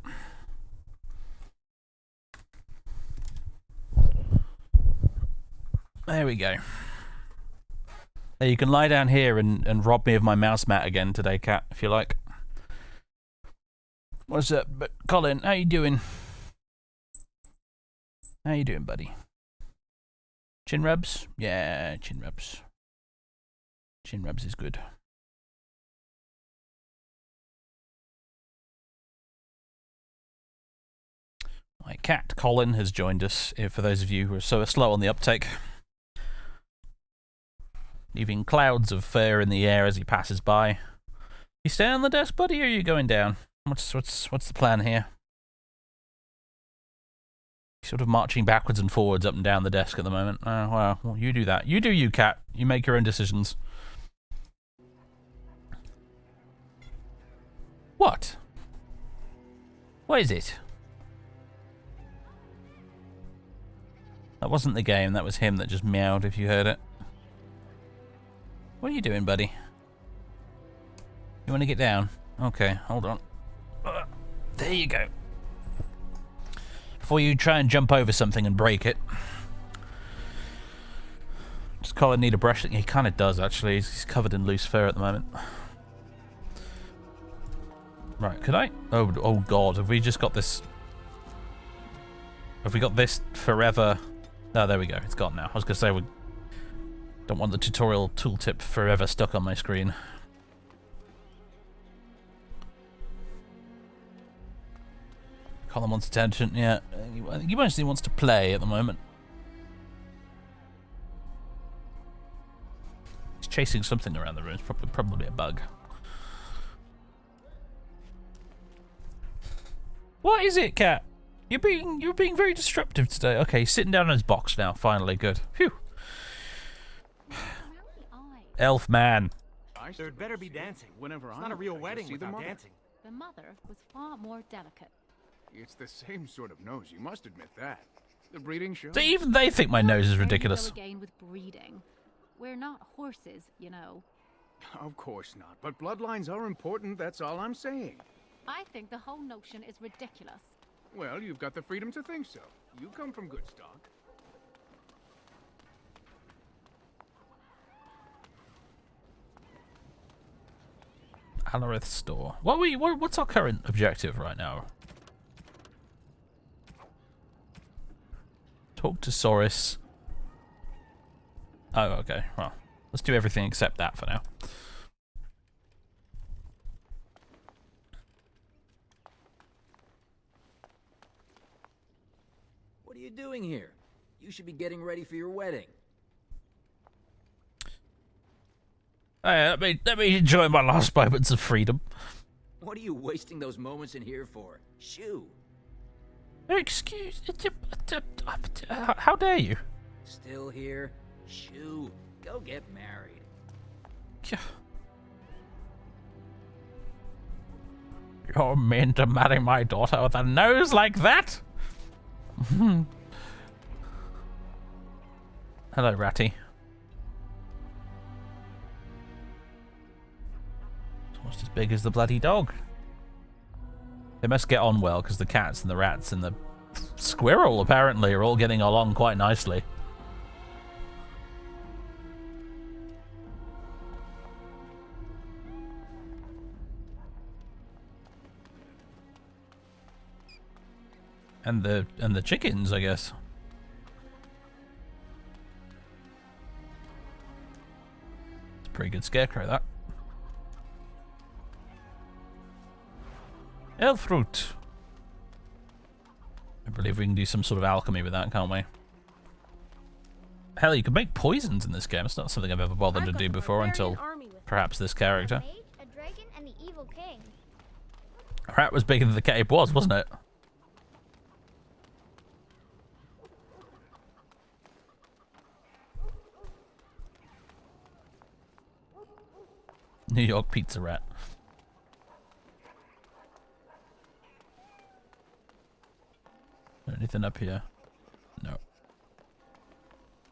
There we go. Hey, you can lie down here and rob me of my mouse mat again today, cat, if you like. What's up, Colin? How you doing? How you doing, buddy? Chin rubs? Yeah, chin rubs. Chin rubs is good. My cat, Colin, has joined us, for those of you who are so slow on the uptake. Leaving clouds of fur in the air as he passes by. You staying on the desk, buddy, or are you going down? What's the plan here? Sort of marching backwards and forwards up and down the desk at the moment. Oh, well, you do that. You do you, cat. You make your own decisions. What? What is it? That wasn't the game, that was him that just meowed if you heard it. What are you doing, buddy? You want to get down? Okay, hold on. There you go. Before you try and jump over something and break it. Does Colin need a brush? He kind of does, actually. He's covered in loose fur at the moment. Right, could I? Oh God, have we just got this? Have we got this forever? Oh, there we go. It's gone now. I was going to say we don't want the tutorial tooltip forever stuck on my screen. Colin wants attention. Yeah, he mostly wants to play at the moment. He's chasing something around the room. It's probably a bug. What is it, cat? You're being very disruptive today. Okay, he's sitting down on his box now. Finally, good. Phew. Elf man. There'd better be dancing. Whenever It's not a real wedding without dancing. The mother was far more delicate. It's the same sort of nose, you must admit that. The breeding show. So even they think my nose is ridiculous. Again with breeding. We're not horses, you know. Of course not, but bloodlines are important, that's all I'm saying. I think the whole notion is ridiculous. Well, you've got the freedom to think so. You come from good stock. Alarith store. What's our current objective right now? Talk to Saurus. Oh, okay. Well, let's do everything except that for now. What are you doing here? You should be getting ready for your wedding. Hey, let me enjoy my last moments of freedom. What are you wasting those moments in here for? Shoo! Excuse... How dare you? Still here? Shoo! Go get married. You're mean to marry my daughter with a nose like that? Hello, Ratty. Almost as big as the bloody dog. They must get on well, because the cats and the rats and the squirrel, apparently, are all getting along quite nicely. And the chickens, I guess. It's a pretty good scarecrow, that. Elf root. I believe we can do some sort of alchemy with that, can't we? Hell, you can make poisons in this game. It's not something I've ever bothered to do before until perhaps this character. A dragon and the evil king. Rat was bigger than the cave was, wasn't it? New York pizza rat. Anything up here? No.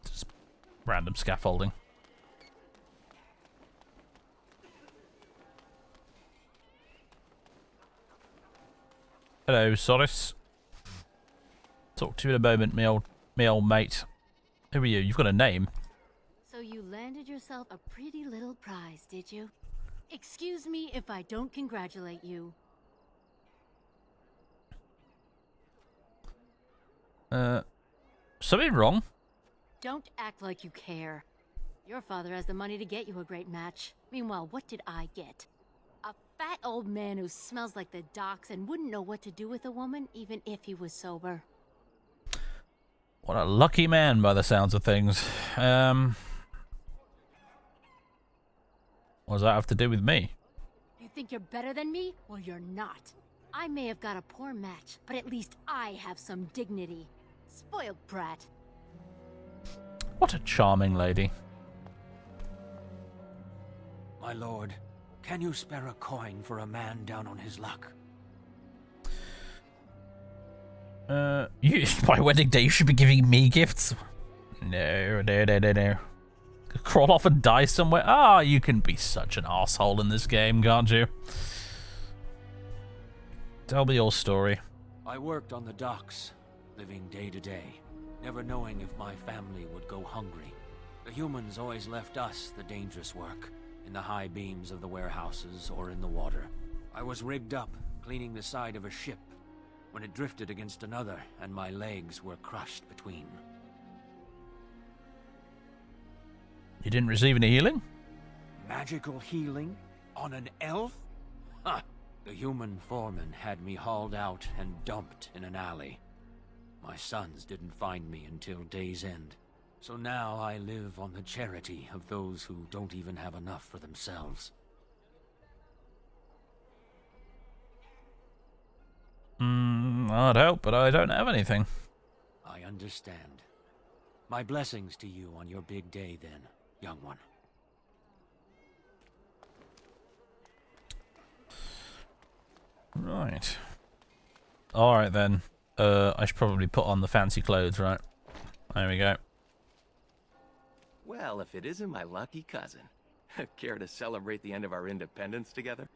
Just random scaffolding. Hello, Soris. Talk to you in a moment, me old mate. Who are you? You've got a name. So you landed yourself a pretty little prize, did you? Excuse me if I don't congratulate you. Something wrong? Don't act like you care. Your father has the money to get you a great match. Meanwhile, what did I get? A fat old man who smells like the docks and wouldn't know what to do with a woman, even if he was sober. What a lucky man, by the sounds of things. What does that have to do with me? You think you're better than me? Well, you're not. I may have got a poor match, but at least I have some dignity. Spoiled brat. What a charming lady. My lord, can you spare a coin for a man down on his luck? It's my wedding day. You should be giving me gifts. No. Crawl off and die somewhere. Ah, you can be such an asshole in this game, can't you? Tell me your story. I worked on the docks, living day to day, never knowing if my family would go hungry. The humans always left us the dangerous work, in the high beams of the warehouses or in the water. I was rigged up, cleaning the side of a ship, when it drifted against another and my legs were crushed between. You didn't receive any healing? Magical healing? On an elf? Ha! The human foreman had me hauled out and dumped in an alley. My sons didn't find me until day's end. So now I live on the charity of those who don't even have enough for themselves. I'd help, but I don't have anything. I understand. My blessings to you on your big day then, young one. Right. Alright then. I should probably put on the fancy clothes, right? There we go. Well, if it isn't my lucky cousin. Care to celebrate the end of our independence together?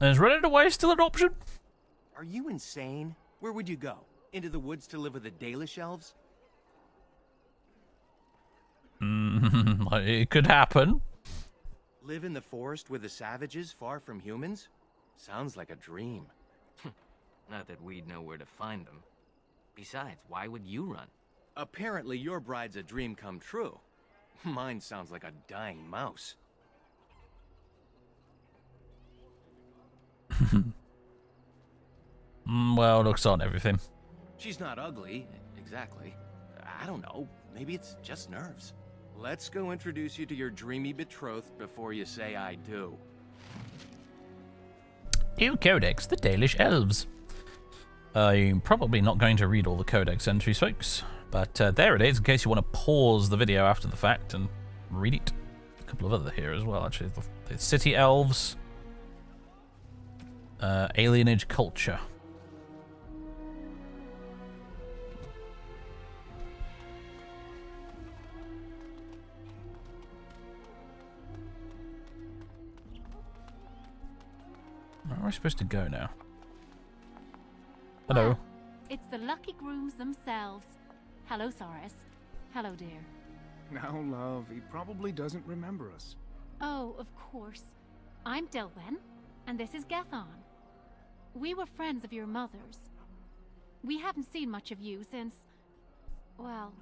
Is running away still an option? Are you insane? Where would you go? Into the woods to live with the Dalish elves? It could happen. Live in the forest with the savages, far from humans? Sounds like a dream. Not that we'd know where to find them. Besides, why would you run? Apparently your bride's a dream come true. Mine sounds like a dying mouse. Well, looks on everything. She's not ugly, exactly. I don't know, maybe it's just nerves. Let's go introduce you to your dreamy betrothed before you say I do. New Codex, the Dalish Elves. I'm probably not going to read all the Codex entries, folks, but there it is, in case you want to pause the video after the fact and read it. A couple of other here as well, actually. The City Elves. Alienage Culture. Where am I supposed to go now? Hello. It's the lucky grooms themselves. Hello, Soris. Hello, dear. Now, love, he probably doesn't remember us. Oh, of course. I'm Delwen, and this is Gathon. We were friends of your mother's. We haven't seen much of you since... well...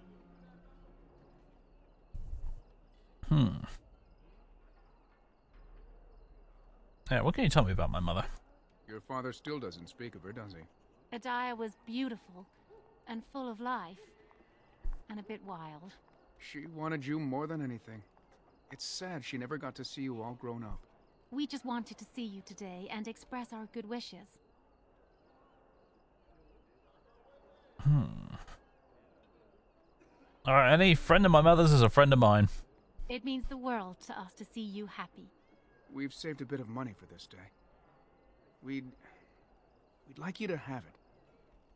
Yeah, what can you tell me about my mother? Your father still doesn't speak of her, does he? Adaya was beautiful, and full of life, and a bit wild. She wanted you more than anything. It's sad she never got to see you all grown up. We just wanted to see you today and express our good wishes. Alright, any friend of my mother's is a friend of mine. It means the world to us to see you happy. We've saved a bit of money for this day. We'd like you to have it.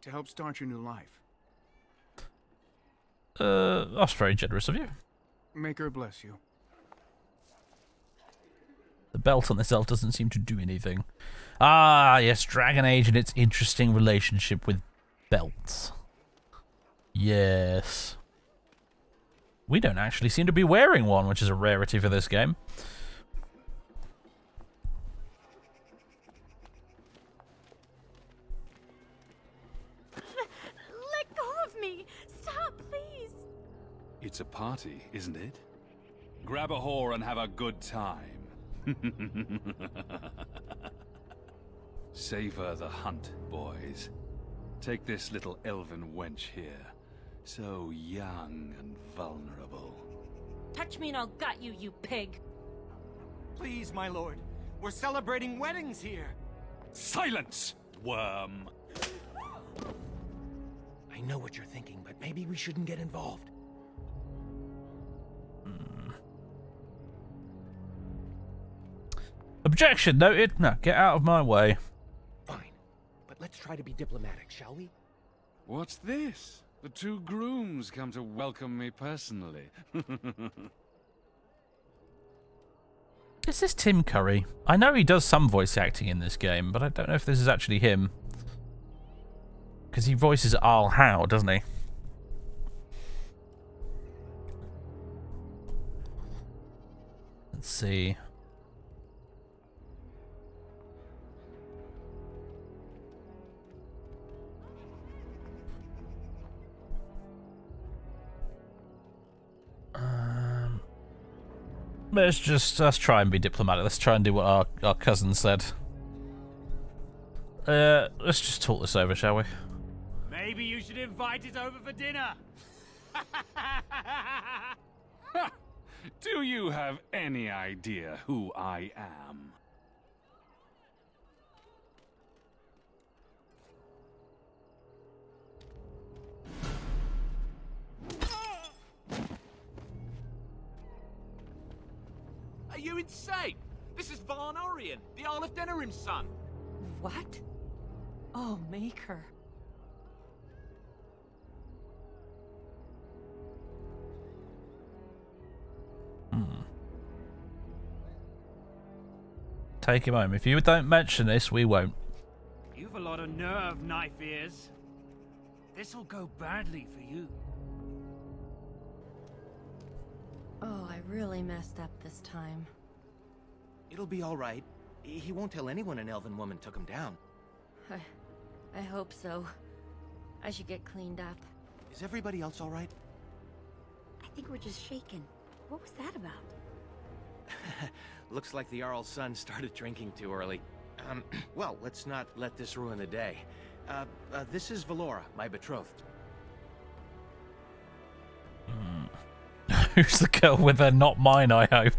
To help start your new life. That's very generous of you. Make her bless you. The belt on this elf doesn't seem to do anything. Ah, yes, Dragon Age and its interesting relationship with belts. Yes. We don't actually seem to be wearing one, which is a rarity for this game. Let go of me! Stop, please! It's a party, isn't it? Grab a whore and have a good time. Savor the hunt, boys. Take this little elven wench here. So young and vulnerable. Touch me and I'll gut you, you pig. Please, my lord. We're celebrating weddings here. Silence, worm! I know what you're thinking, but maybe we shouldn't get involved. Objection noted. No, get out of my way. Fine, but let's try to be diplomatic, shall we? What's this? The two grooms come to welcome me personally. Is this Tim Curry? I know he does some voice acting in this game, but I don't know if this is actually him. Because he voices Arl Howe, doesn't he? Let's see. Let's try and be diplomatic. Let's try and do what our cousin said. Let's just talk this over, shall we? Maybe you should invite it over for dinner. Do you have any idea who I am? Are you insane? This is Varn Orion, the Arl of Denerim's son. What? Oh, Maker. Take him home. If you don't mention this, we won't. You've a lot of nerve, knife ears. This'll go badly for you. Oh, I really messed up this time. It'll be all right. He won't tell anyone an elven woman took him down. I hope so. I should get cleaned up. Is everybody else all right? I think we're just shaken. What was that about? Looks like the Arl's son started drinking too early. Well, let's not let this ruin the day. This is Valora, my betrothed. Who's the girl with her? Not mine, I hope.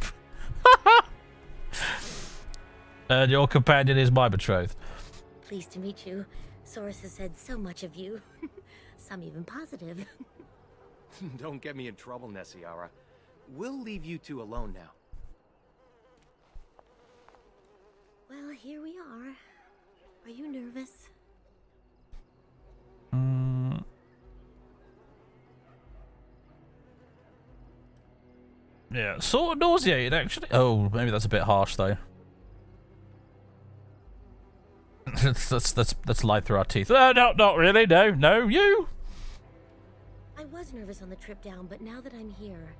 And your companion is my betrothed. Pleased to meet you. Source has said so much of you. Some even positive. Don't get me in trouble, Nessiara. We'll leave you two alone now. Well, here we are. Are you nervous? Yeah, sort of nauseated, actually. Oh, maybe that's a bit harsh, though. Let's lie through our teeth. No, not really. No, you. I was nervous on the trip down, but now that I'm here,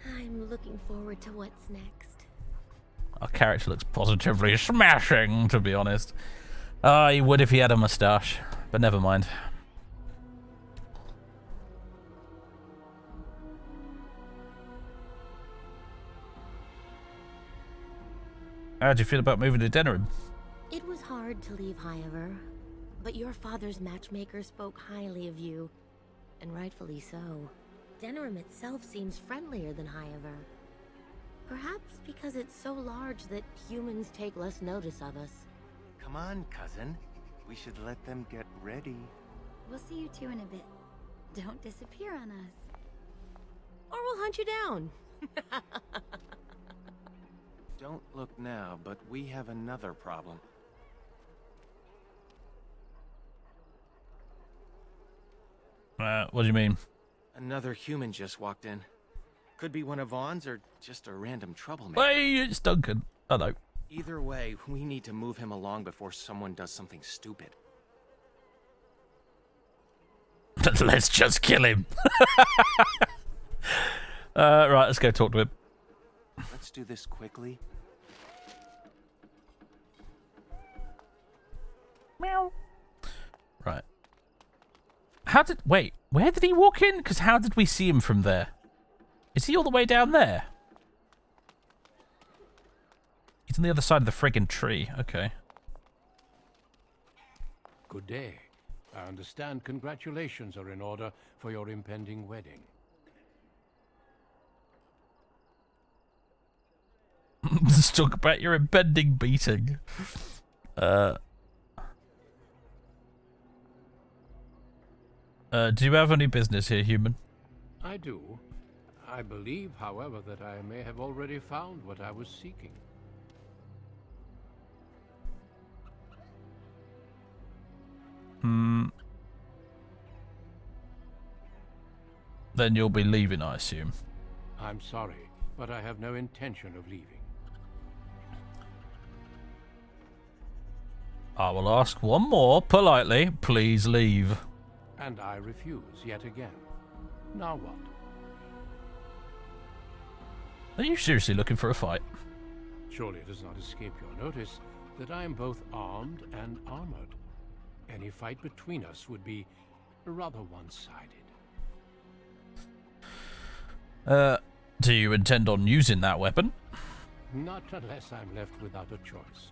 I'm looking forward to what's next. Our character looks positively smashing, to be honest. Ah, he would if he had a moustache, but never mind. How do you feel about moving to Denerim? It was hard to leave Highever, but your father's matchmaker spoke highly of you, and rightfully so. Denerim itself seems friendlier than Highever. Perhaps because it's so large that humans take less notice of us. Come on, cousin. We should let them get ready. We'll see you two in a bit. Don't disappear on us. Or we'll hunt you down. Don't look now, but we have another problem. What do you mean? Another human just walked in. Could be one of Vaughn's or just a random troublemaker. Hey, it's Duncan. Hello. Either way, we need to move him along before someone does something stupid. Let's just kill him. Right, let's go talk to him. Let's do this quickly. Meow. Right. Wait, where did he walk in? Because how did we see him from there? Is he all the way down there? He's on the other side of the friggin' tree. Okay. Good day. I understand congratulations are in order for your impending wedding. Let's talk about your impending beating. Do you have any business here, human? I do. I believe, however, that I may have already found what I was seeking. Then you'll be leaving, I assume. I'm sorry, but I have no intention of leaving. I will ask one more, politely. Please leave. And I refuse yet again. Now what? Are you seriously looking for a fight? Surely it does not escape your notice that I am both armed and armored. Any fight between us would be rather one-sided. Do you intend on using that weapon? Not unless I'm left without a choice.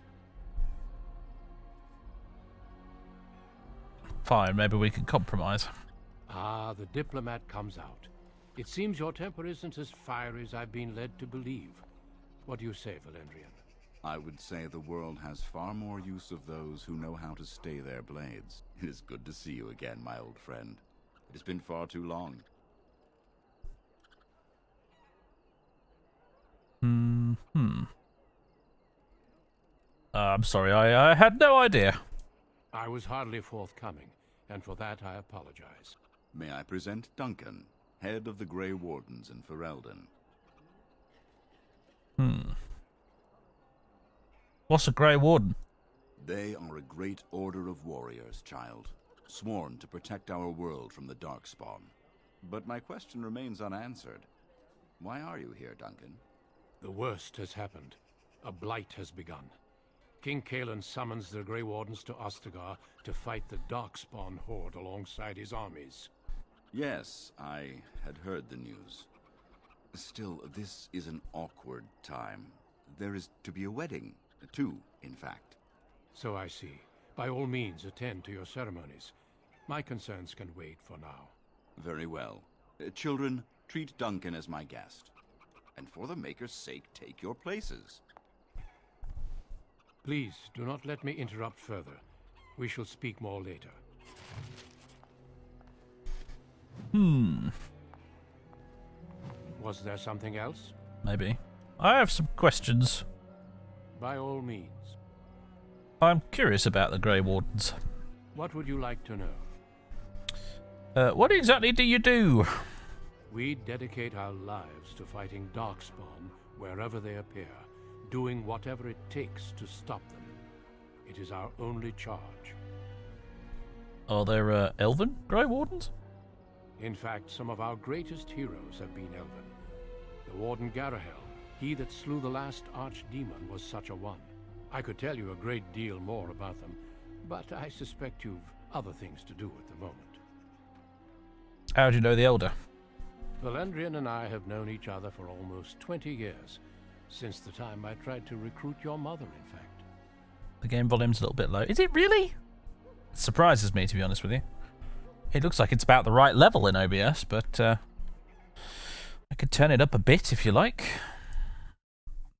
Fine, maybe we can compromise. Ah, the diplomat comes out. It seems your temper isn't as fiery as I've been led to believe. What do you say, Valendrian? I would say the world has far more use of those who know how to stay their blades. It is good to see you again, my old friend. It has been far too long. I'm sorry, I had no idea. I was hardly forthcoming, and for that I apologize. May I present Duncan, head of the Grey Wardens in Ferelden. What's a Grey Warden? They are a great order of warriors, child, sworn to protect our world from the Darkspawn. But my question remains unanswered. Why are you here, Duncan? The worst has happened. A blight has begun. King Kalen summons the Grey Wardens to Ostagar to fight the Darkspawn horde alongside his armies. Yes, I had heard the news. Still, this is an awkward time. There is to be a wedding. Two, in fact. So I see. By all means, attend to your ceremonies. My concerns can wait for now. Very well. Children, treat Duncan as my guest. And for the Maker's sake, take your places. Please, do not let me interrupt further. We shall speak more later. Was there something else? Maybe. I have some questions. By all means. I'm curious about the Grey Wardens. What would you like to know? What exactly do you do? We dedicate our lives to fighting Darkspawn wherever they appear, doing whatever it takes to stop them. It is our only charge. Are there Elven Grey Wardens? In fact, some of our greatest heroes have been Elven. The Warden Garahel, he that slew the last archdemon, was such a one. I could tell you a great deal more about them, but I suspect you've other things to do at the moment. How do you know the Elder? Valendrian and I have known each other for almost 20 years, since the time I tried to recruit your mother, in fact. The game volume's a little bit low. Is it really? It surprises me, to be honest with you. It looks like it's about the right level in OBS, but I could turn it up a bit if you like.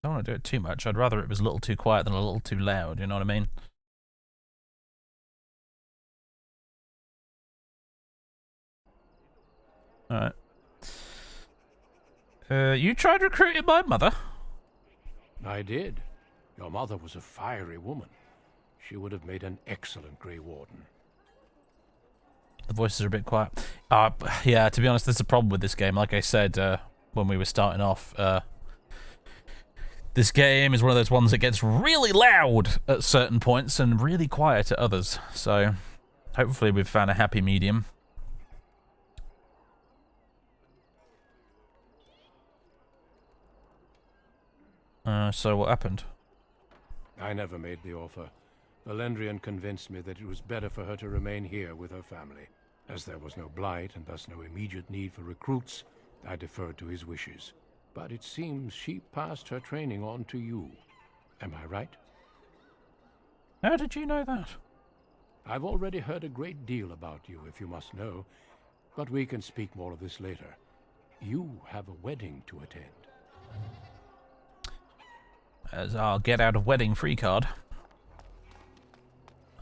Don't want to do it too much. I'd rather it was a little too quiet than a little too loud, you know what I mean? Alright. You tried recruiting my mother? I did. Your mother was a fiery woman. She would have made an excellent Grey Warden. The voices are a bit quiet. Yeah, to be honest, there's a problem with this game. Like I said when we were starting off, this game is one of those ones that gets really loud at certain points and really quiet at others. So, hopefully we've found a happy medium. So what happened? I never made the offer. Valendrian convinced me that it was better for her to remain here with her family. As there was no blight and thus no immediate need for recruits, I deferred to his wishes. But it seems she passed her training on to you. Am I right? How did you know that? I've already heard a great deal about you, if you must know. But we can speak more of this later. You have a wedding to attend. As our get out of wedding free card.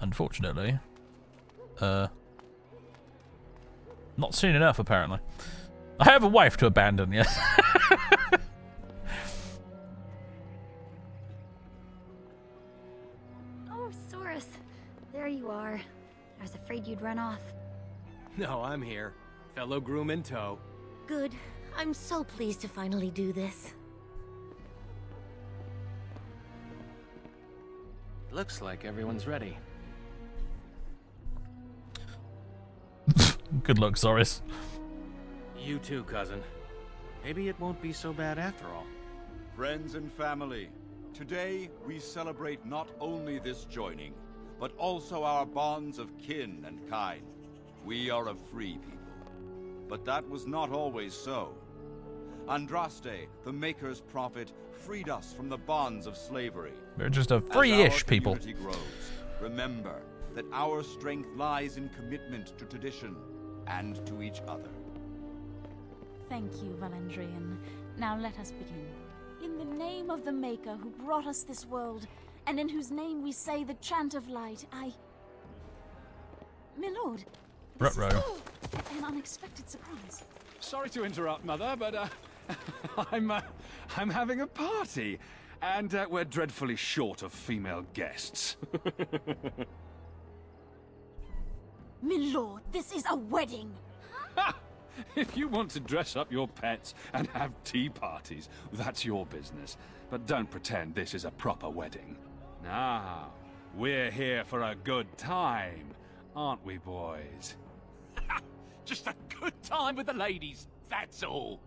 Unfortunately. Not soon enough, apparently. I have a wife to abandon, yes. Oh, Saurus. There you are. I was afraid you'd run off. No, I'm here. Fellow groom in tow. Good. I'm so pleased to finally do this. Looks like everyone's ready. Good luck, Soris. You too, cousin. Maybe it won't be so bad after all. Friends and family, today we celebrate not only this joining, but also our bonds of kin and kind. We are a free people. But that was not always so. Andraste, the Maker's prophet, freed us from the bonds of slavery. We're just a free-ish people. As our community grows, remember that our strength lies in commitment to tradition and to each other. Thank you, Valendrian. Now let us begin. In the name of the Maker who brought us this world, and in whose name we say the chant of light, Milord, this is an unexpected surprise. Sorry to interrupt, Mother, but I'm having a party, and we're dreadfully short of female guests. Milord, this is a wedding! If you want to dress up your pets and have tea parties, that's your business. But don't pretend this is a proper wedding. Now, we're here for a good time, aren't we, boys? Just a good time with the ladies, that's all.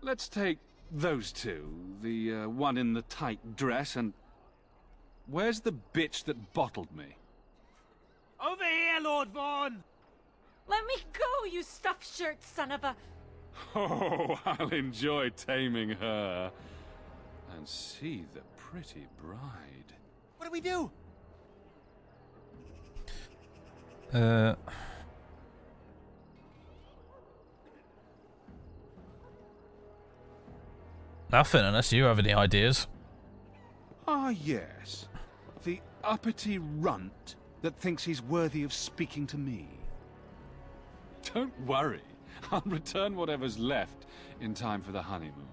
Let's take those two, the one in the tight dress and... Where's the bitch that bottled me? Over here, Lord Vaughn! Let me go, you stuffed shirt son of a... Oh, I'll enjoy taming her. And see the pretty bride. What do we do? Nothing unless you have any ideas. Ah, yes. The uppity runt that thinks he's worthy of speaking to me. Don't worry. I'll return whatever's left in time for the honeymoon.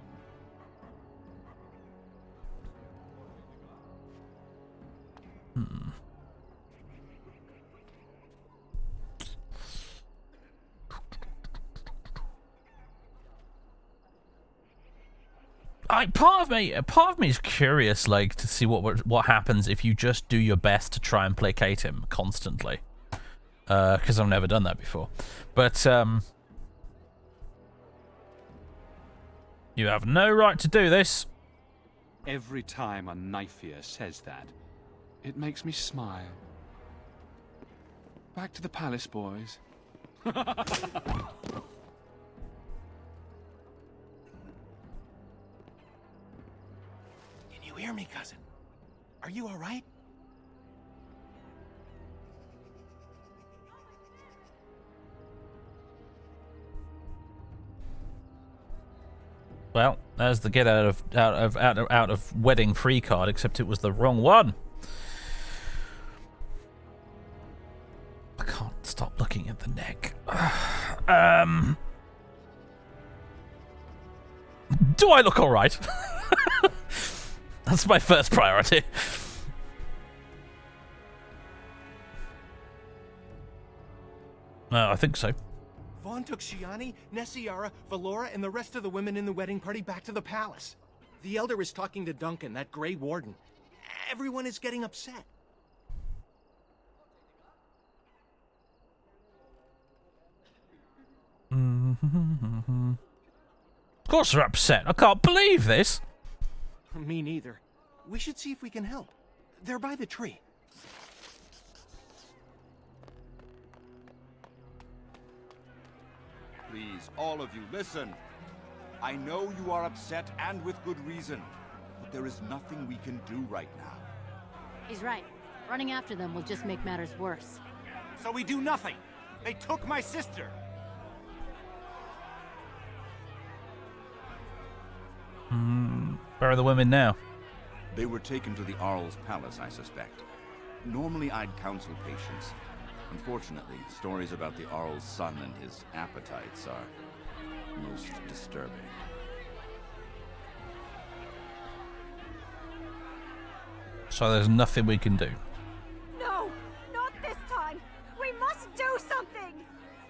Part of me is curious, like, to see what happens if you just do your best to try and placate him constantly. Because I've never done that before. But you have no right to do this. Every time a knife-ear says that, it makes me smile. Back to the palace, boys. Can you hear me, cousin? Are you all right? Well, there's the get out of wedding free card, except it was the wrong one. I can't stop looking at the neck. Do I look all right? That's my first priority. I think so. Vaughn took Shiani, Nessiara, Valora, and the rest of the women in the wedding party back to the palace. The Elder is talking to Duncan, that Grey Warden. Everyone is getting upset. Of course they're upset. I can't believe this. Me neither. We should see if we can help. They're by the tree. Please, all of you, listen. I know you are upset, and with good reason. But there is nothing we can do right now. He's right. Running after them will just make matters worse. So we do nothing. They took my sister. Where are the women now? They were taken to the Arl's palace, I suspect. Normally I'd counsel patience. Unfortunately, stories about the Arl's son and his appetites are most disturbing. So there's nothing we can do. No, not this time. We must do something.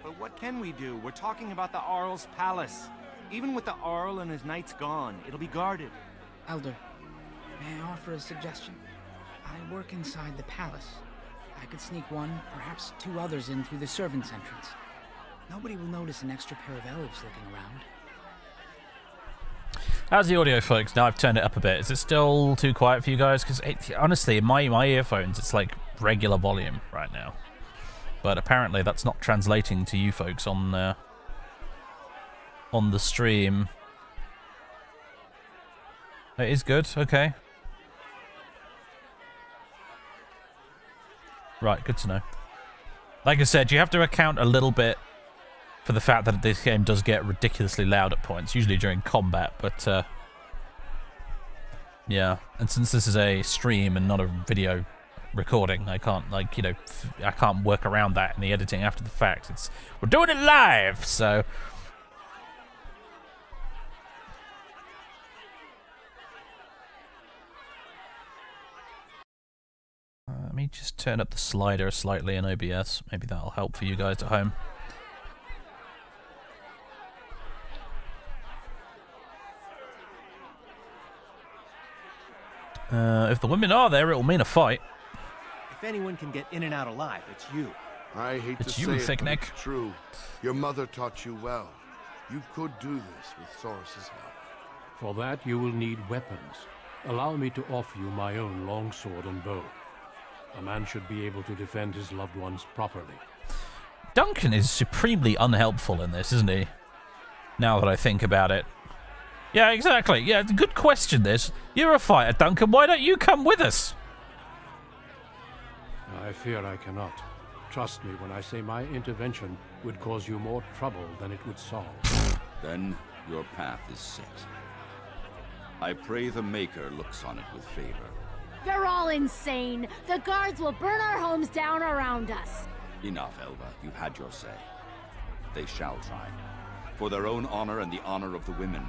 But what can we do? We're talking about the Arl's palace. Even with the Arl and his knights gone, it'll be guarded. Elder, may I offer a suggestion? I work inside the palace. I could sneak one, perhaps two others in through the servants' entrance. Nobody will notice an extra pair of elves looking around. How's the audio, folks? Now I've turned it up a bit. Is it still too quiet for you guys? Because honestly, in my earphones, it's like regular volume right now. But apparently that's not translating to you folks on the stream. It is good. Okay. Right, good to know. Like I said, you have to account a little bit for the fact that this game does get ridiculously loud at points, usually during combat, but yeah. And since this is a stream and not a video recording, I can't, like, you know, I can't work around that in the editing after the fact. We're doing it live, so... Let me just turn up the slider slightly in OBS. Maybe that'll help for you guys at home. If the women are there, it'll mean a fight. If anyone can get in and out alive, it's you. I hate It's to you, say it, thick but neck. it's true. Your mother taught you well. You could do this with Thoris's help. For that, you will need weapons. Allow me to offer you my own longsword and bow. A man should be able to defend his loved ones properly. Duncan is supremely unhelpful in this, isn't he? Now that I think about it. Yeah, exactly. Yeah, good question, this. You're a fighter, Duncan. Why don't you come with us? I fear I cannot. Trust me when I say my intervention would cause you more trouble than it would solve. Then your path is set. I pray the Maker looks on it with favor. You're all insane. The guards will burn our homes down around us. Enough, Elva. You've had your say. They shall try. For their own honor and the honor of the women,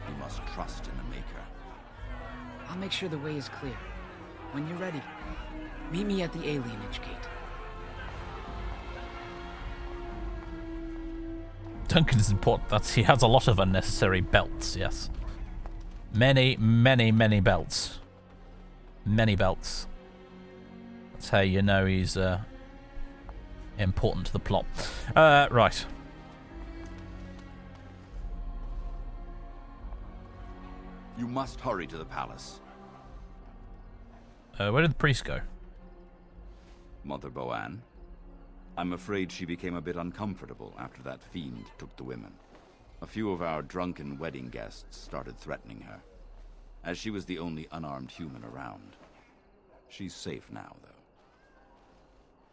you must trust in the Maker. I'll make sure the way is clear. When you're ready, meet me at the alienage gate. Duncan is important. He has a lot of unnecessary belts, yes. Many, many, many belts. Many belts. That's how you know he's important to the plot. Right. You must hurry to the palace. Where did the priest go? Mother Boanne. I'm afraid she became a bit uncomfortable after that fiend took the women. A few of our drunken wedding guests started threatening her, as she was the only unarmed human around. She's safe now, though.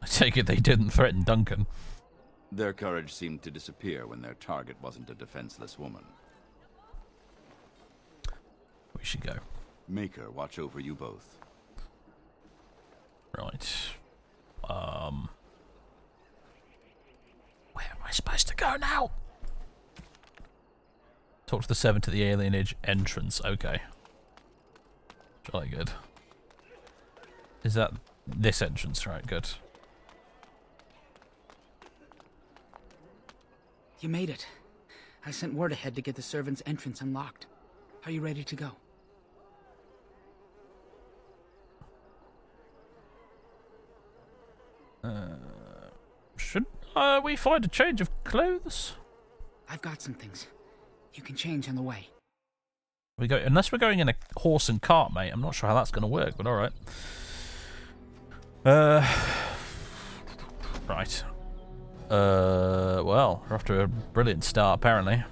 I take it they didn't threaten Duncan. Their courage seemed to disappear when their target wasn't a defenseless woman. We should go. Make her watch over you both. Right. Where am I supposed to go now? Talk to the Seven to the alienage entrance. Okay. Jolly good. Is that this entrance? Right, good. You made it. I sent word ahead to get the servants' entrance unlocked. Are you ready to go? Should we find a change of clothes? I've got some things. You can change on the way. We go unless we're going in a horse and cart, mate. I'm not sure how that's going to work, but all right. Right. Well, we're off to a brilliant start, apparently.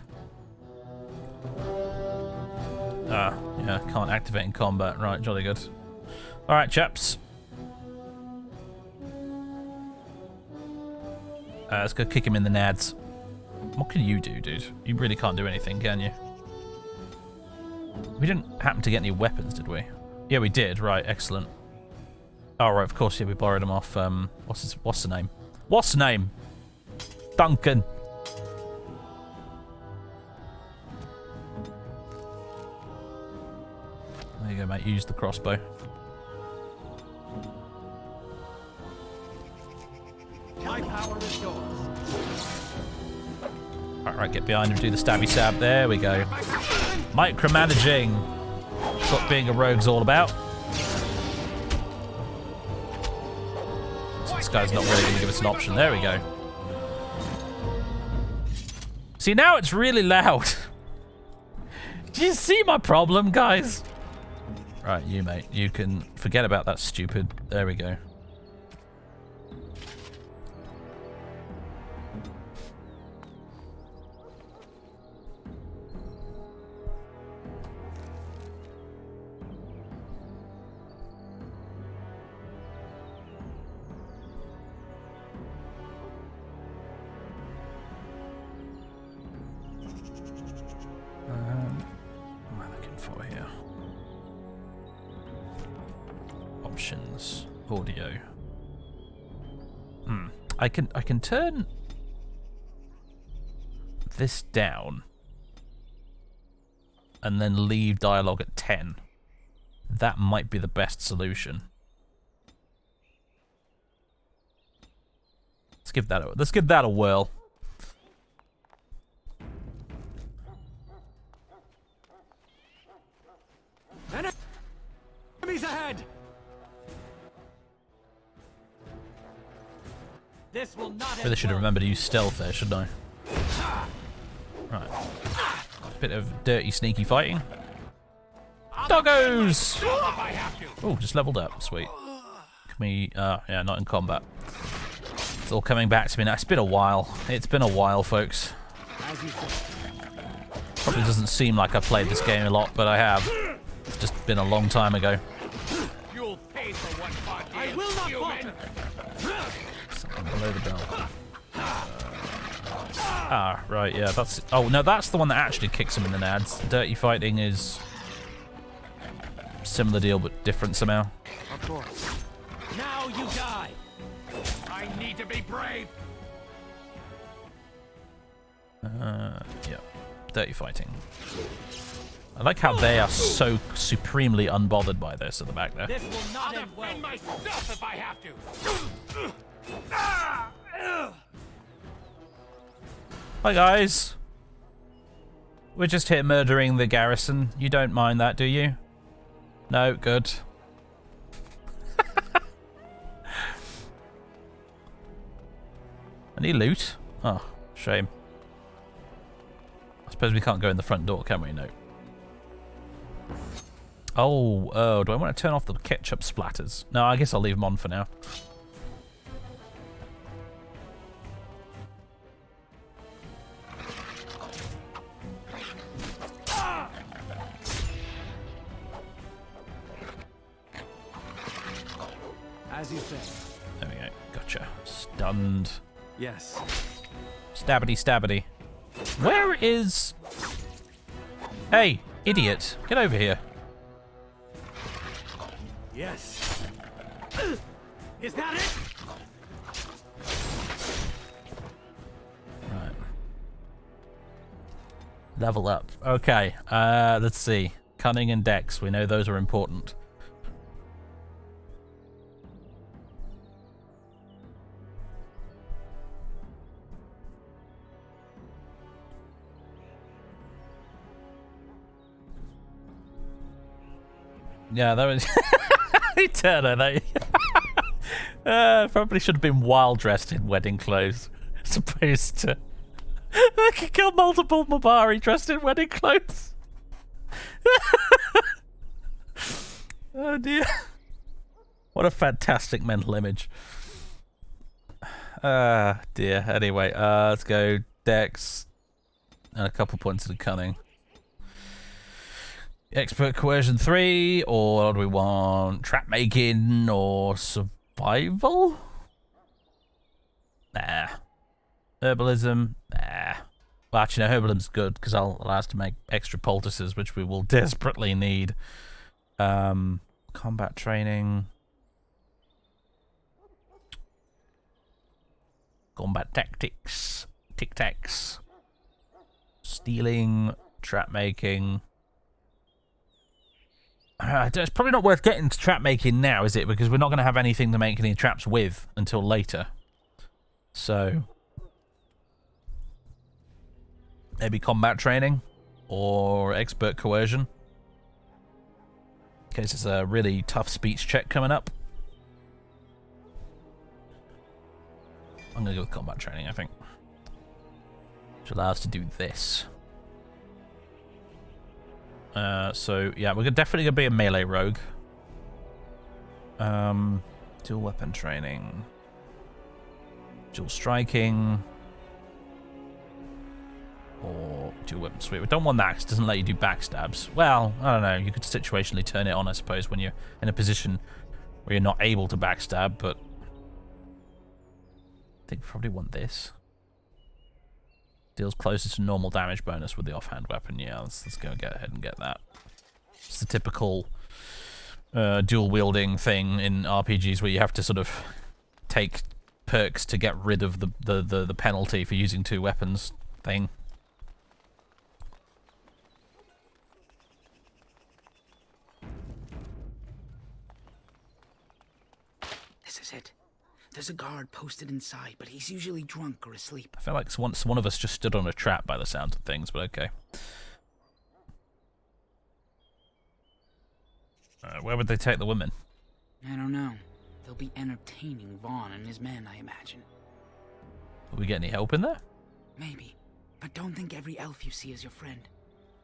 Yeah, can't activate in combat. Right, jolly good. All right, chaps. Let's go kick him in the nads. What can you do, dude? You really can't do anything, can you? We didn't happen to get any weapons, did we? Yeah, we did. Right, excellent. Oh, right, of course, yeah, we borrowed him off, what's the name? What's the name? Duncan. There you go, mate. Use the crossbow. My power is yours. Alright, get behind him, do the stabby stab. There we go. Micromanaging. That's what being a rogue's all about. So this guy's not really going to give us an option. There we go. See, now it's really loud. Do you see my problem, guys? Right, you, mate. You can forget about that stupid... There we go. What am I looking for here? Options, audio. I can turn this down and then leave dialogue at 10. That might be the best solution. Let's give that a whirl. Enemies ahead! This will not Really should have remembered to use stealth there, shouldn't I? Right. Bit of dirty, sneaky fighting. Doggos! Oh, just leveled up. Sweet. Can we... yeah, not in combat. It's all coming back to me now. It's been a while. It's been a while, folks. Probably doesn't seem like I've played this game a lot, but I have. It's just been a long time ago. You'll pay for what fought. I will not falter. Something below the belt. Right, yeah, that's... Oh, no, that's the one that actually kicks him in the nads. Dirty fighting is... similar deal, but different somehow. Of course. Now you die. I need to be brave. Yeah. Dirty fighting. I like how they are so supremely unbothered by this at the back there. This will not end well. I'll defend myself if I have to. Hi guys. We're just here murdering the garrison. You don't mind that, do you? No, good. Any loot? Oh, shame. I suppose we can't go in the front door, can we? No. Oh, do I want to turn off the ketchup splatters? No, I guess I'll leave them on for now. As you say. There we go. Gotcha. Stunned. Yes. Stabbity stabbity. Where is... Hey, idiot. Get over here. Yes. Is that it? Right. Level up. Okay. Let's see. Cunning and dex. We know those are important. Yeah, that was Turner. Probably should have been wild dressed in wedding clothes, as opposed to. I could kill multiple Mabari dressed in wedding clothes. Oh dear! What a fantastic mental image. Dear. Anyway, let's go Dex and a couple points of cunning. Expert coercion 3, or do we want trap making or survival? Nah. Herbalism? Nah. Well, actually, no, herbalism's good because I'll allow us to make extra poultices, which we will desperately need. Combat training. Combat tactics. Tic-tacs. Stealing. Trap making. It's probably not worth getting to trap making now, is it? Because we're not going to have anything to make any traps with until later. So maybe combat training or expert coercion. In case it's a really tough speech check coming up. I'm going to go with combat training, I think. Which allows us to do this. So yeah, we're definitely gonna be a melee rogue. Dual weapon training, dual striking, or dual weapon sweep. We don't want that because it doesn't let you do backstabs. Well, I don't know. You could situationally turn it on, I suppose, when you're in a position where you're not able to backstab. But I think we probably want this. Deals closer to normal damage bonus with the offhand weapon. Yeah, let's go get ahead and get that. It's the typical dual wielding thing in RPGs where you have to sort of take perks to get rid of the penalty for using two weapons thing. This is it. There's a guard posted inside, but he's usually drunk or asleep. I feel like once one of us just stood on a trap by the sounds of things, but okay. Where would they take the women? I don't know. They'll be entertaining Vaughn and his men, I imagine. Will we get any help in there? Maybe. But don't think every elf you see is your friend.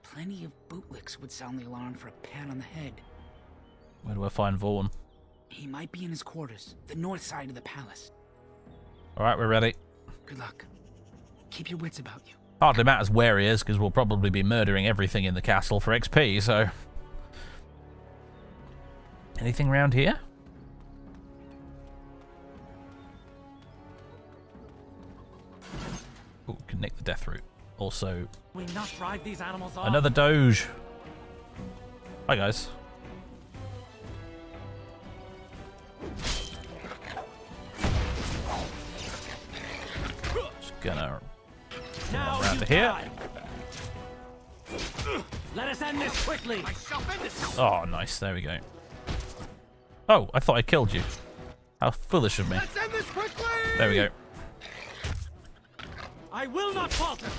Plenty of bootlicks would sound the alarm for a pat on the head. Where do I find Vaughn? He might be in his quarters, the north side of the palace. Alright, we're ready. Good luck. Keep your wits about you. Hardly matters where he is, because we'll probably be murdering everything in the castle for XP, so... Anything around here? Ooh, can nick the death route. Also... We not drive these animals off. Another doge. Hi, guys. Just gonna now around to here. Let us end this quickly. Oh, nice. There we go. Oh, I thought I killed you. How foolish of me. Let's end this quickly. There we go. I will not falter.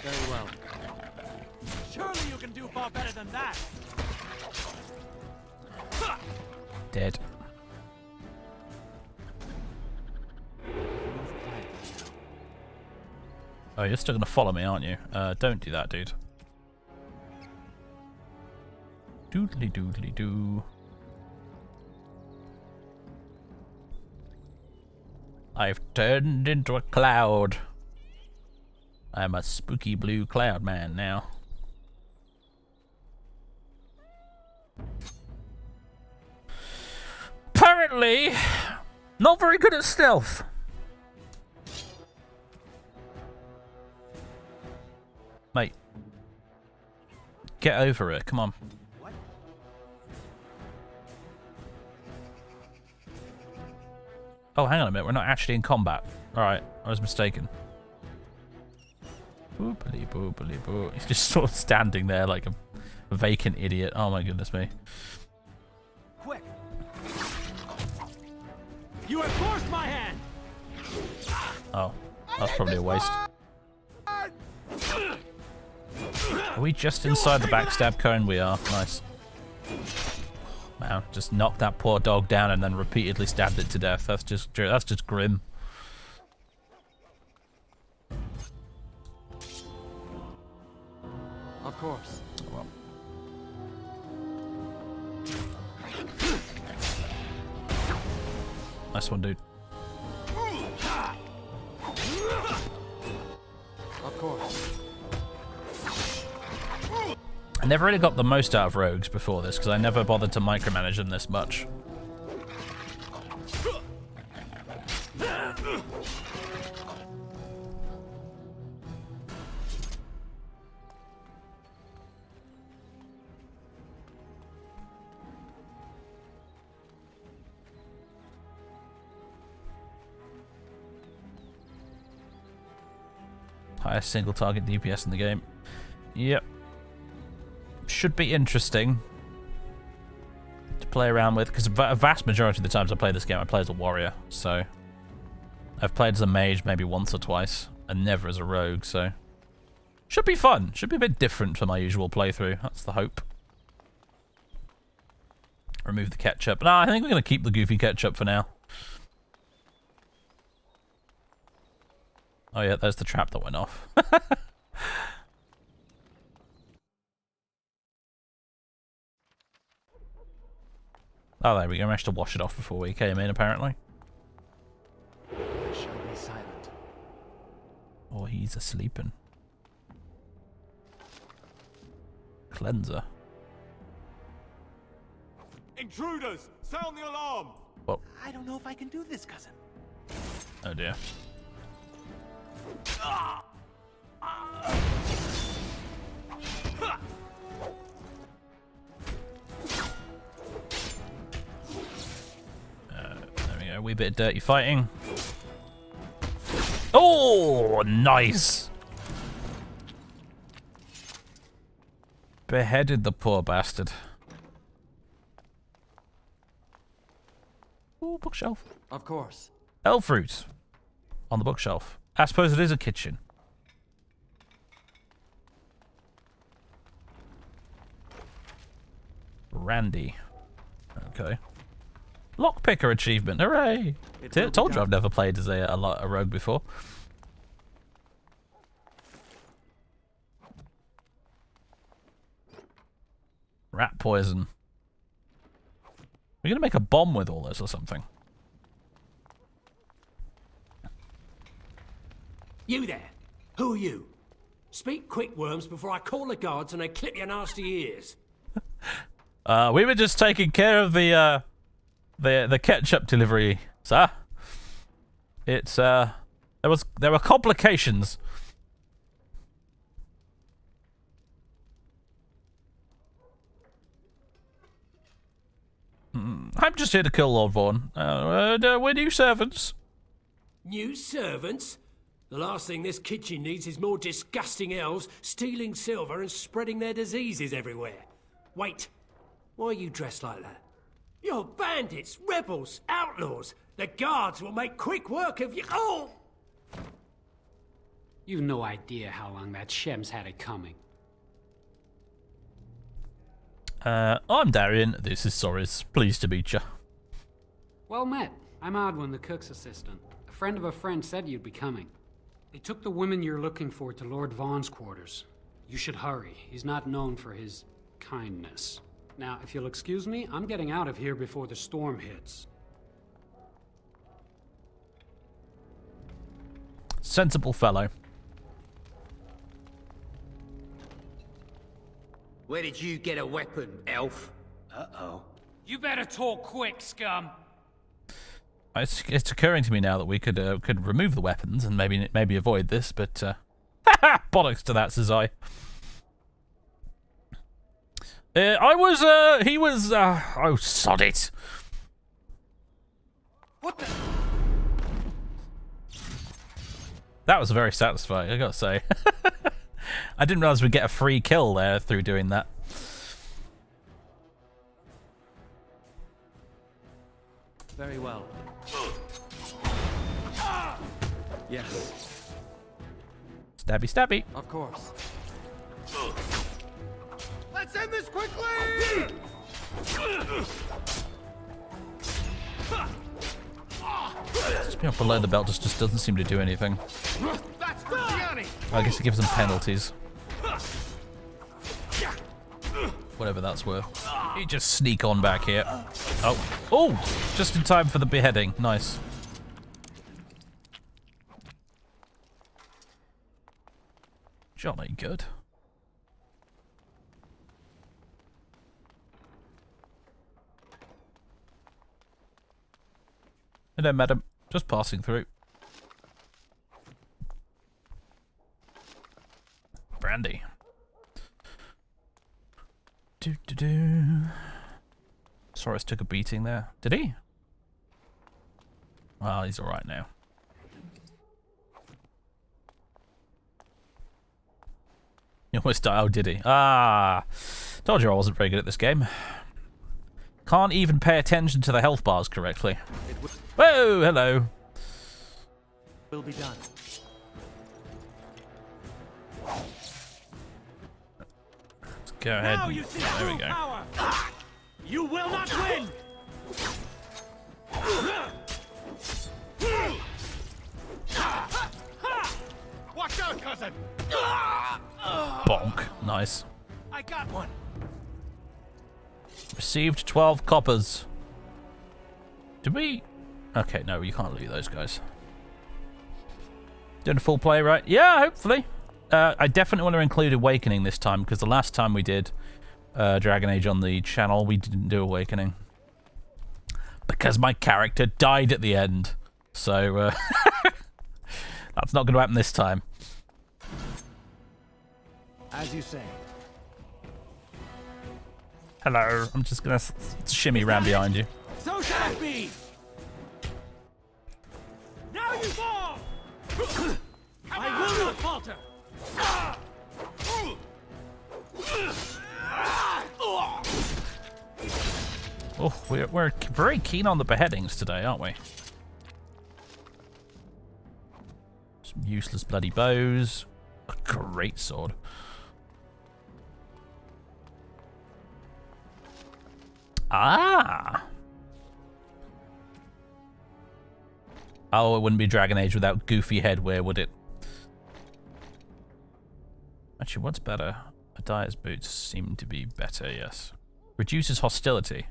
Very well. Surely you can do far better than that. Dead. Oh, you're still gonna follow me, aren't you? Don't do that, dude. Doodly doodly doo. I've turned into a cloud. I'm a spooky blue cloud man now. Apparently, not very good at stealth. Mate, get over it. Come on. Oh, hang on a minute. We're not actually in combat. Alright, I was mistaken. Boopily boopily boo. He's just sort of standing there like a vacant idiot. Oh my goodness me. Quick! You have forced my hand! Oh, that's probably a waste. Are we just inside the backstab cone? We are. Nice. Man, just knocked that poor dog down and then repeatedly stabbed it to death. That's just grim. Of course. Well. Nice one, dude. Of course. I never really got the most out of rogues before this because I never bothered to micromanage them this much. Highest single target DPS in the game. Yep. Should be interesting to play around with, because a vast majority of the times I play this game, I play as a warrior, so I've played as a mage maybe once or twice, and never as a rogue, so should be fun. Should be a bit different from my usual playthrough. That's the hope. Remove the ketchup. No, I think we're going to keep the goofy ketchup for now. Oh yeah, there's the trap that went off. Oh, there we go. I managed to wash it off before we came in, apparently. I shall be silent. Oh, he's a-sleeping. Cleanser. Intruders! Sound the alarm! Well. I don't know if I can do this, cousin. Oh dear. There we go, a wee bit of dirty fighting. Oh, nice! Beheaded the poor bastard. Ooh, bookshelf. Of course. Elf fruit on the bookshelf. I suppose it is a kitchen. Randy. Okay. Lockpicker achievement. Hooray! Told you I've never played as a rogue before. Rat poison. We're gonna make a bomb with all this or something. You there! Who are you? Speak quick, worms, before I call the guards and they clip your nasty ears. We were just taking care of the ketchup delivery, sir. It's there were complications. I'm just here to kill Lord Vaughn. We're new servants. New servants? The last thing this kitchen needs is more disgusting elves stealing silver and spreading their diseases everywhere. Wait, why are you dressed like that? You're bandits, rebels, outlaws. The guards will make quick work of you. Oh! You've no idea how long that Shem's had it coming. I'm Darian. This is Soris. Pleased to meet you. Well met. I'm Odwin, the cook's assistant. A friend of a friend said you'd be coming. They took the women you're looking for to Lord Vaughn's quarters. You should hurry. He's not known for his kindness. Now, if you'll excuse me, I'm getting out of here before the storm hits. Sensible fellow. Where did you get a weapon, elf? Uh-oh. You better talk quick, scum. It's occurring to me now that we could remove the weapons and maybe avoid this, but bollocks to that, says I. He was, oh, sod it. What the? That was very satisfying, I gotta say. I didn't realize we'd get a free kill there through doing that. Very well. Yes. Stabby, stabby. Of course. Let's end this quickly! Just being below the belt just doesn't seem to do anything. That's for Gianni! I guess it gives them penalties. Whatever that's worth. You just sneak on back here. Oh, just in time for the beheading. Nice. Jolly good. Hello, madam. Just passing through. Brandy. Soros took a beating there. Did he? Well, he's alright now. He almost died. Oh, did he? Ah! Told you I wasn't very good at this game. Can't even pay attention to the health bars correctly. Whoa! Hello. Will be done. Let's go ahead. Now you see There we go. power. You will not win. Watch out, cousin! Bonk. Nice. I got one. Received 12 coppers. Did we? Okay, no, you can't loot those guys. Doing a full play, right? Yeah, hopefully. I definitely want to include Awakening this time, because the last time we did Dragon Age on the channel, we didn't do Awakening. Because my character died at the end. So, that's not going to happen this time. As you say. Hello. I'm just going to shimmy around behind you. So shall it be. Now you fall. I will not falter. Oh, we're very keen on the beheadings today, aren't we? Some useless bloody bows. A great sword. Ah! Oh, it wouldn't be Dragon Age without goofy headwear, would it? Actually, what's better? Adia's boots seem to be better, yes. Reduces hostility,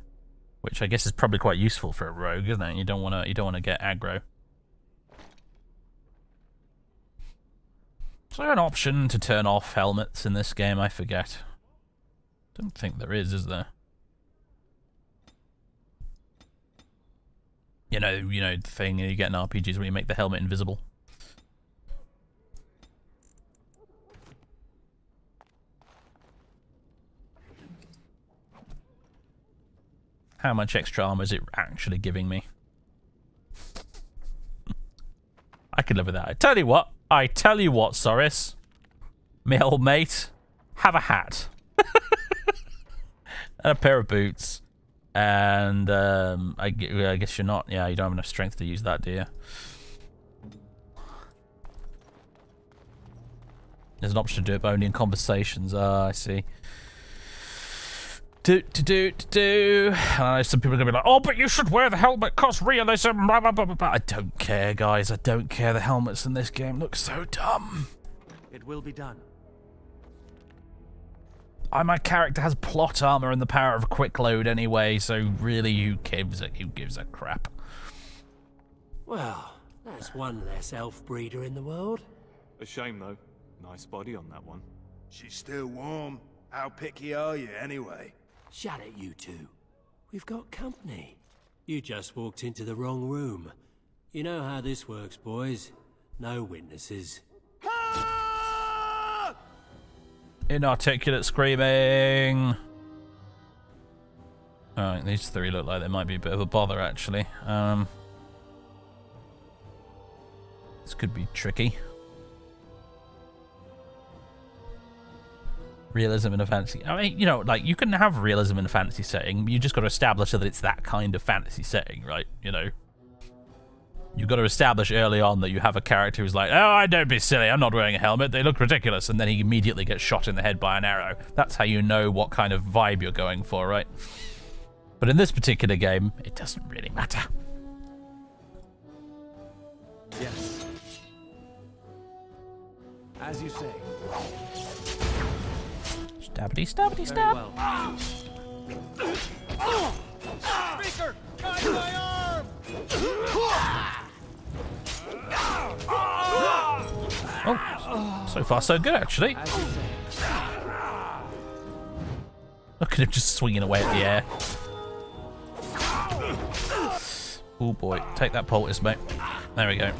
which I guess is probably quite useful for a rogue, isn't it? You don't want to get aggro. Is there an option to turn off helmets in this game? I forget. Don't think there is there? You know the thing you get in RPGs where you make the helmet invisible. How much extra armor is it actually giving me? I could live with that. I tell you what, Soris, my old mate, have a hat and a pair of boots. And I guess you're not. Yeah, you don't have enough strength to use that, do you? There's an option to do it, but only in conversations. Ah, I see. And I know some people are going to be like, oh, but you should wear the helmet, cause realism, blah, blah, blah, blah, blah. I don't care, guys. I don't care. The helmets in this game look so dumb. It will be done. My character has plot armor and the power of a quick load anyway, so really, who gives a crap? Well, that's one less elf breeder in the world. A shame, though. Nice body on that one. She's still warm. How picky are you, anyway? Shut it, you two. We've got company. You just walked into the wrong room. You know how this works, boys. No witnesses. Inarticulate screaming. Alright, these three look like they might be a bit of a bother, actually. This could be tricky. Realism in a fantasy. I mean, you know, like, you can have realism in a fantasy setting. You just got to establish that it's that kind of fantasy setting, right? You know? You've got to establish early on that you have a character who's like, oh, don't be silly, I'm not wearing a helmet, they look ridiculous, and then he immediately gets shot in the head by an arrow. That's how you know what kind of vibe you're going for, right? But in this particular game, it doesn't really matter. Yes. As you say. Stabbity, stabbity, stab. Well. Speaker, guide my arm! Oh, so far so good, actually. Look at him just swinging away at the air. Oh boy, take that poultice, mate. There we go.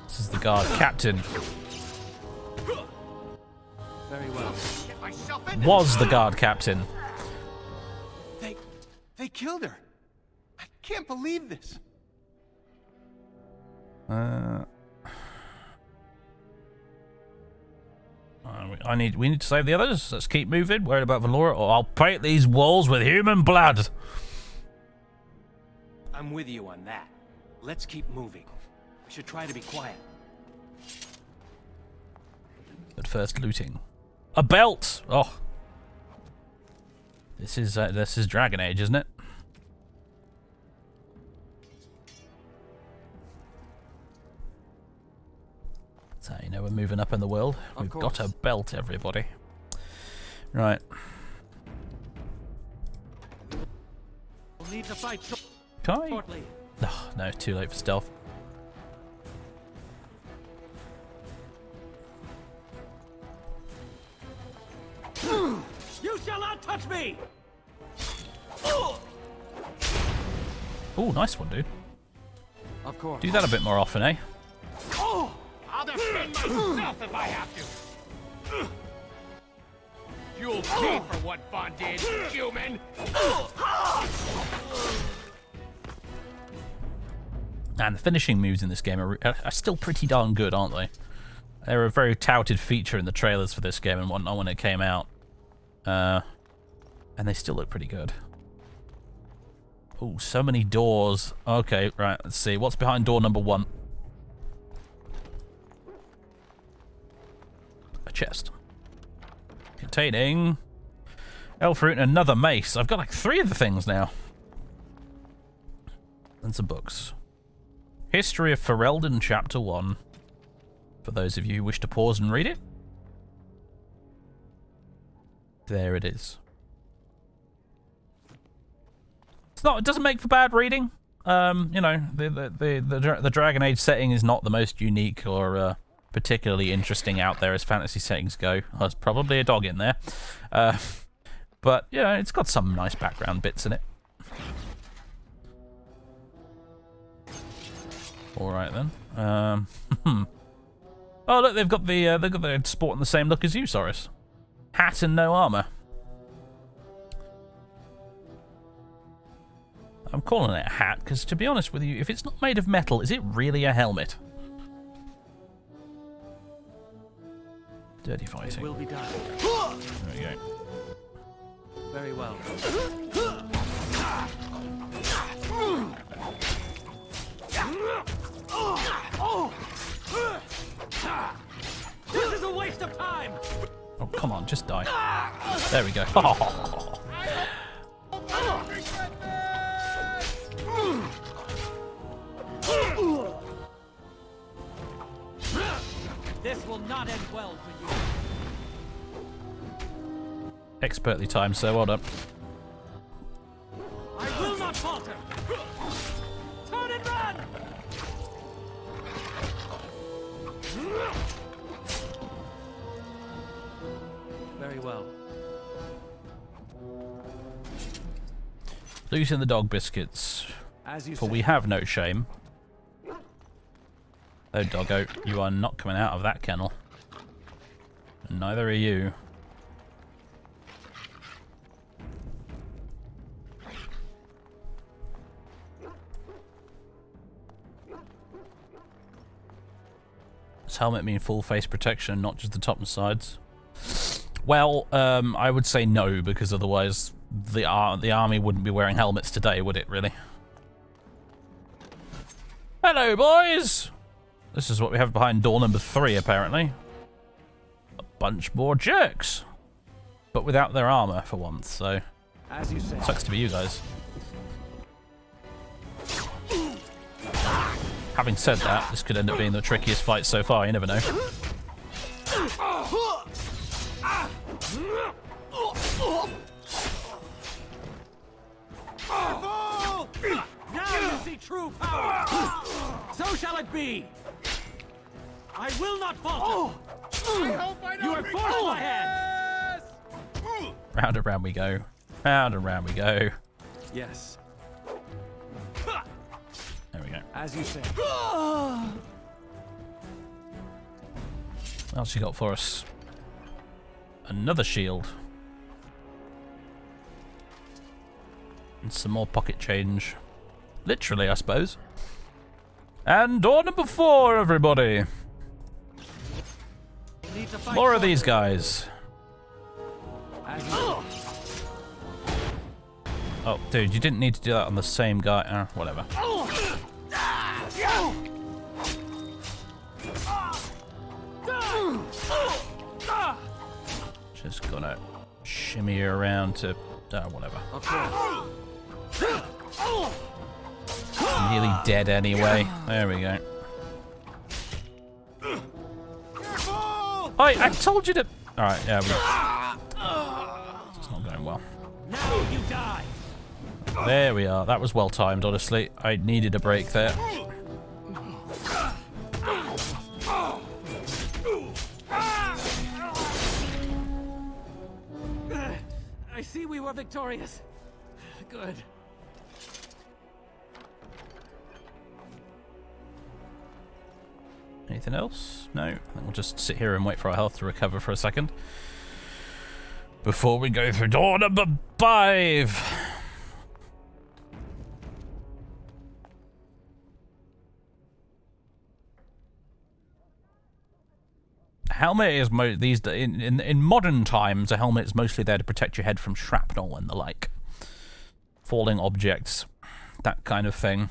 This is the guard captain. Very well. Was the guard captain. They killed her. I can't believe this. We need to save the others. Let's keep moving. Worried about Valora, or I'll paint these walls with human blood. I'm with you on that. Let's keep moving. We should try to be quiet. But first, looting. A belt. Oh, this is Dragon Age, isn't it? So you know we're moving up in the world. We've got a belt, everybody. Right. We'll need to fight shortly. Oh, no, too late for stealth. You shall not touch me! Oh, nice one, dude. Of course. Do that a bit more often, eh? Oh, I'll defend myself if I have to. You'll pay for what Vaughn did, human! And the finishing moves in this game are still pretty darn good, aren't they? They were a very touted feature in the trailers for this game and whatnot when it came out. And they still look pretty good. Oh, so many doors. Okay, right, let's see. What's behind door number 1? A chest. Containing elf fruit and another mace. I've got like 3 of the things now. And some books. History of Ferelden, Chapter 1. For those of you who wish to pause and read it. There it is. It doesn't make for bad reading. You know, the Dragon Age setting is not the most unique or particularly interesting out there as fantasy settings go. There's probably a dog in there. But, you know, it's got some nice background bits in it. Alright then. Oh look, they've got the sporting the same look as you, Soris. Hat and no armor. I'm calling it a hat because, to be honest with you, if it's not made of metal, is it really a helmet? Dirty fighting. It will be done. There we go. Very well. This is a waste of time! Oh, come on, just die. There we go. This will not end well for you. Expertly timed, so well done. I will not falter! Turn and run! Very well. Losing the dog biscuits. As you For say. we have no shame. Oh, doggo, you are not coming out of that kennel. And neither are you. Does helmet mean full face protection, not just the top and sides? Well, I would say no, because otherwise the army wouldn't be wearing helmets today, would it, really? Hello, boys! This is what we have behind door number 3, apparently. A bunch more jerks. But without their armor, for once, so... As you say. Sucks to be you guys. Having said that, this could end up being the trickiest fight so far, you never know. Now you see true power! So shall it be! I will not falter! I hope I don't you have forced my hand! Round and round we go. Round and round we go. Yes. There we go. As you say. What else you got for us? Another shield. And some more pocket change. Literally, I suppose. And door number 4, everybody. More of these guys. Oh, dude, you didn't need to do that on the same guy. Whatever. Just gonna shimmy around to whatever. I'm nearly dead anyway. There we go. I told you to. All right, yeah. It's not going well. Now you die. There we are. That was well timed, honestly. I needed a break there. I see we were victorious. Good. Anything else? No. I think we'll just sit here and wait for our health to recover for a second. Before we go through door number 5. Helmet is in modern times. A helmet is mostly there to protect your head from shrapnel and the like, falling objects, that kind of thing.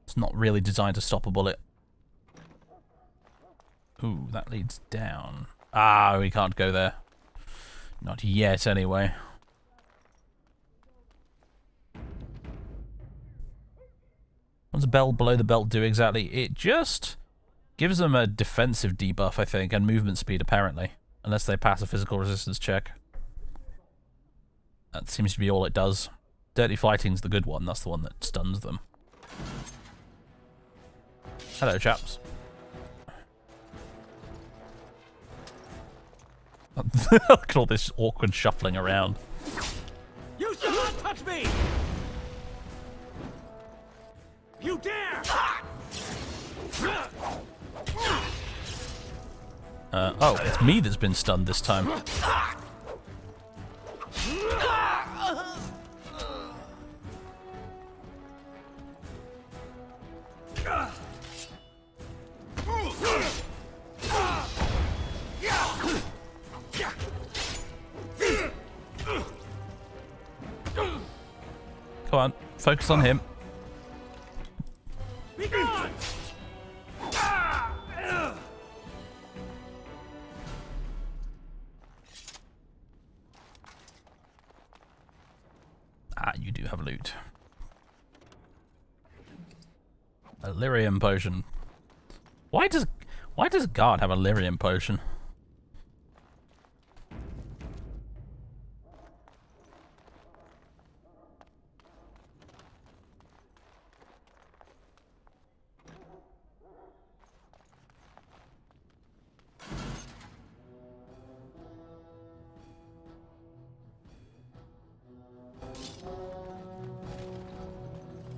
It's not really designed to stop a bullet. Ooh, that leads down. Ah, we can't go there. Not yet, anyway. What does a bell below the belt do exactly? It just gives them a defensive debuff, I think, and movement speed, apparently. Unless they pass a physical resistance check. That seems to be all it does. Dirty Fighting's the good one. That's the one that stuns them. Hello, chaps. Look at all this awkward shuffling around. You shall not touch me! You dare! Oh, it's me that's been stunned this time. Come on, focus on him. Be gone! loot. A lyrium potion. Why does a guard have a lyrium potion?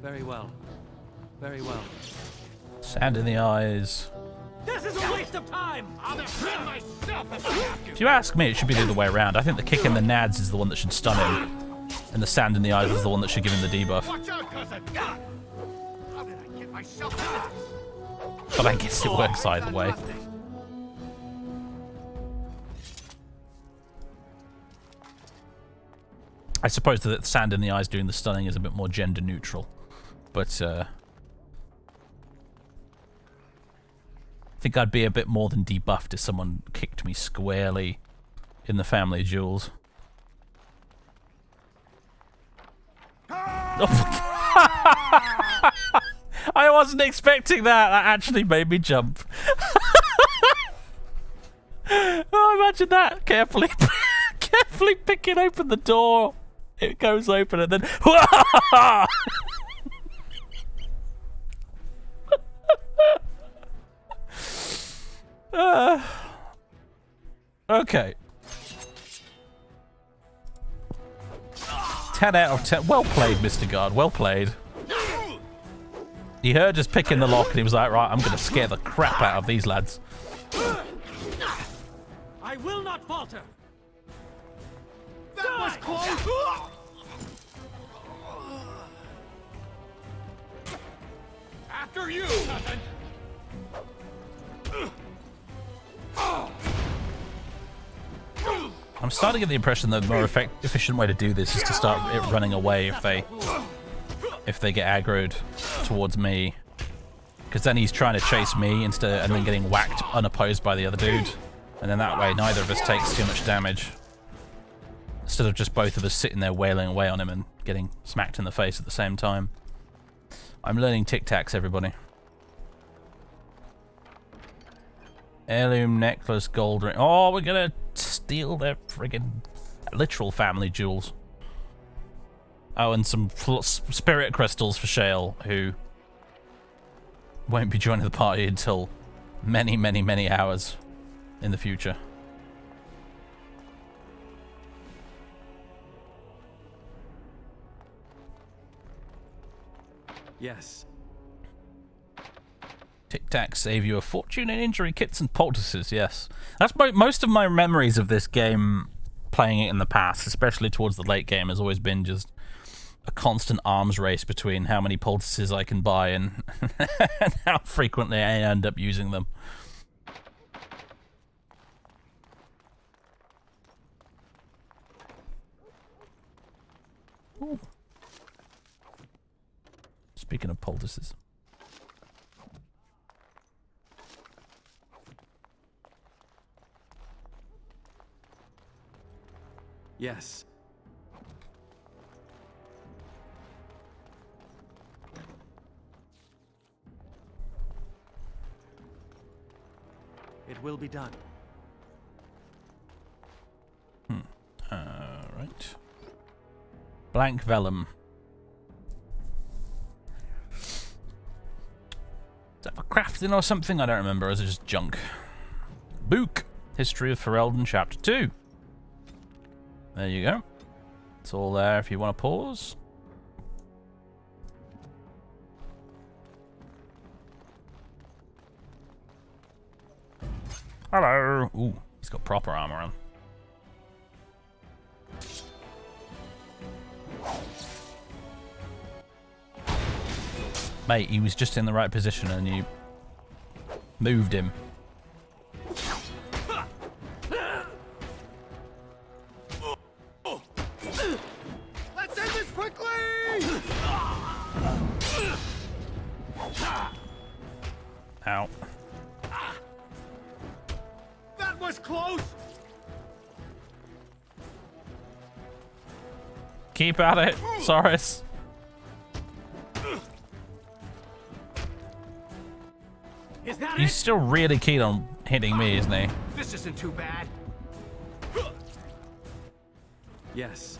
Very well. Very well. Sand in the eyes. This is a waste of time! I'll defend myself if I have to! If you ask me, it should be the other way around. I think the kick in the nads is the one that should stun him, and the sand in the eyes is the one that should give him the debuff. Watch out, cousin! How did I get myself into this? But I guess it works either way. I suppose that the sand in the eyes doing the stunning is a bit more gender neutral, but I think I'd be a bit more than debuffed if someone kicked me squarely in the family jewels. I wasn't expecting that. That actually made me jump. Oh, imagine that. Carefully picking open the door. It goes open and then... Okay. 10 out of 10. Well played, Mr. Guard. Well played. He heard us picking the lock and he was like, right, I'm going to scare the crap out of these lads. I will not falter! That was close! After you, cousin! I'm starting to get the impression that the more efficient way to do this is to start it running away if they get aggroed towards me, because then he's trying to chase me and then getting whacked unopposed by the other dude, and then that way neither of us takes too much damage. Instead of just both of us sitting there wailing away on him and getting smacked in the face at the same time. I'm learning tic-tacs, everybody. Heirloom necklace, gold ring. Oh, we're gonna steal their friggin' literal family jewels. Oh, and some spirit crystals for Shale, who won't be joining the party until many, many, many hours in the future. Yes. Tic-tac save you a fortune in injury kits and poultices, yes. That's most of my memories of this game, playing it in the past, especially towards the late game, has always been just a constant arms race between how many poultices I can buy and, and how frequently I end up using them. Ooh. Speaking of poultices. Yes. It will be done. Right. Blank vellum. Is that for crafting or something? I don't remember. Or is it just junk? Book. History of Ferelden, Chapter 2. There you go. It's all there if you want to pause. Hello. Ooh, he's got proper armor on. Mate, he was just in the right position and you moved him. Let's end this quickly! Ow. That was close! Keep at it, Soris. Is that He's it? still really keen on hitting me, isn't he? This isn't too bad. Yes.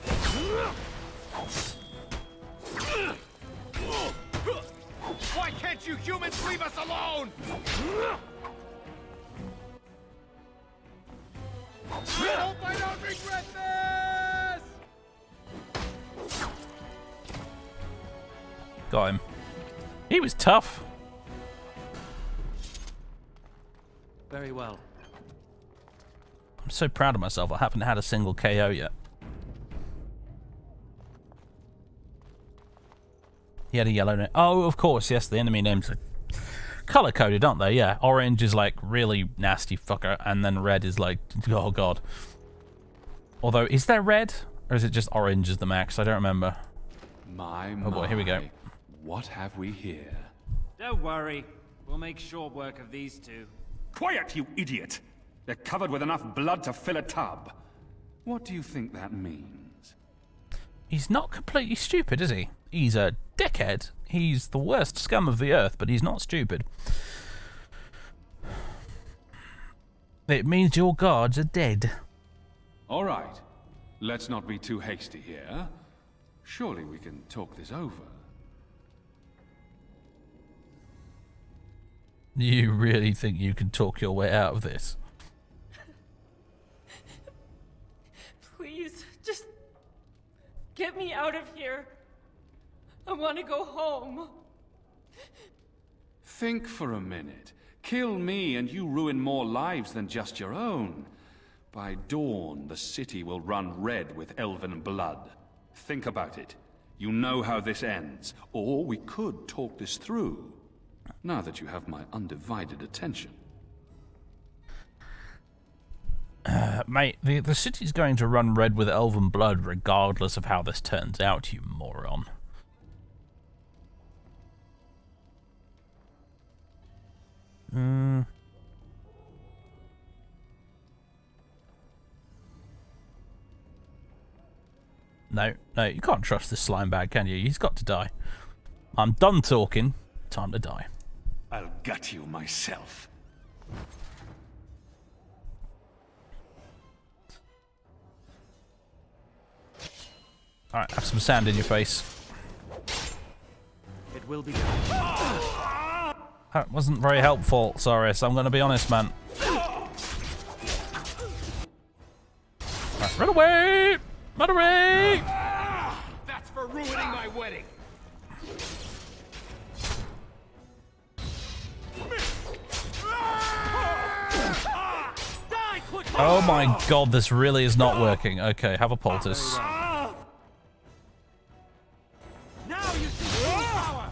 Why can't you humans leave us alone? I hope I don't regret this! Got him. He was tough. Very well. I'm so proud of myself. I haven't had a single KO yet. He had a yellow name. Oh, of course, yes, the enemy names are color-coded, aren't they? Yeah, orange is like really nasty fucker, and then red is like, oh god. Although, is there red? Or is it just orange is the max? I don't remember. Oh boy, here we go. What have we here? Don't worry. We'll make short work of these two. Quiet, you idiot! They're covered with enough blood to fill a tub. What do you think that means? He's not completely stupid, is he? He's a dickhead. He's the worst scum of the earth, but he's not stupid. It means your guards are dead. All right. Let's not be too hasty here. Surely we can talk this over. You really think you can talk your way out of this? Please, just get me out of here. I want to go home. Think for a minute. Kill me and you ruin more lives than just your own. By dawn, the city will run red with elven blood. Think about it. You know how this ends. Or we could talk this through. Now that you have my undivided attention. Mate, the city's going to run red with elven blood regardless of how this turns out, you moron. No, you can't trust this slime bag, can you? He's got to die. I'm done talking. Time to die. I'll gut you myself. Alright, have some sand in your face. It will be done. That wasn't very helpful, sorry, so I'm going to be honest, man. Right, run away! Run away! That's for ruining my wedding. Oh my god, this really is not working. Okay, have a poultice. Now you see true power.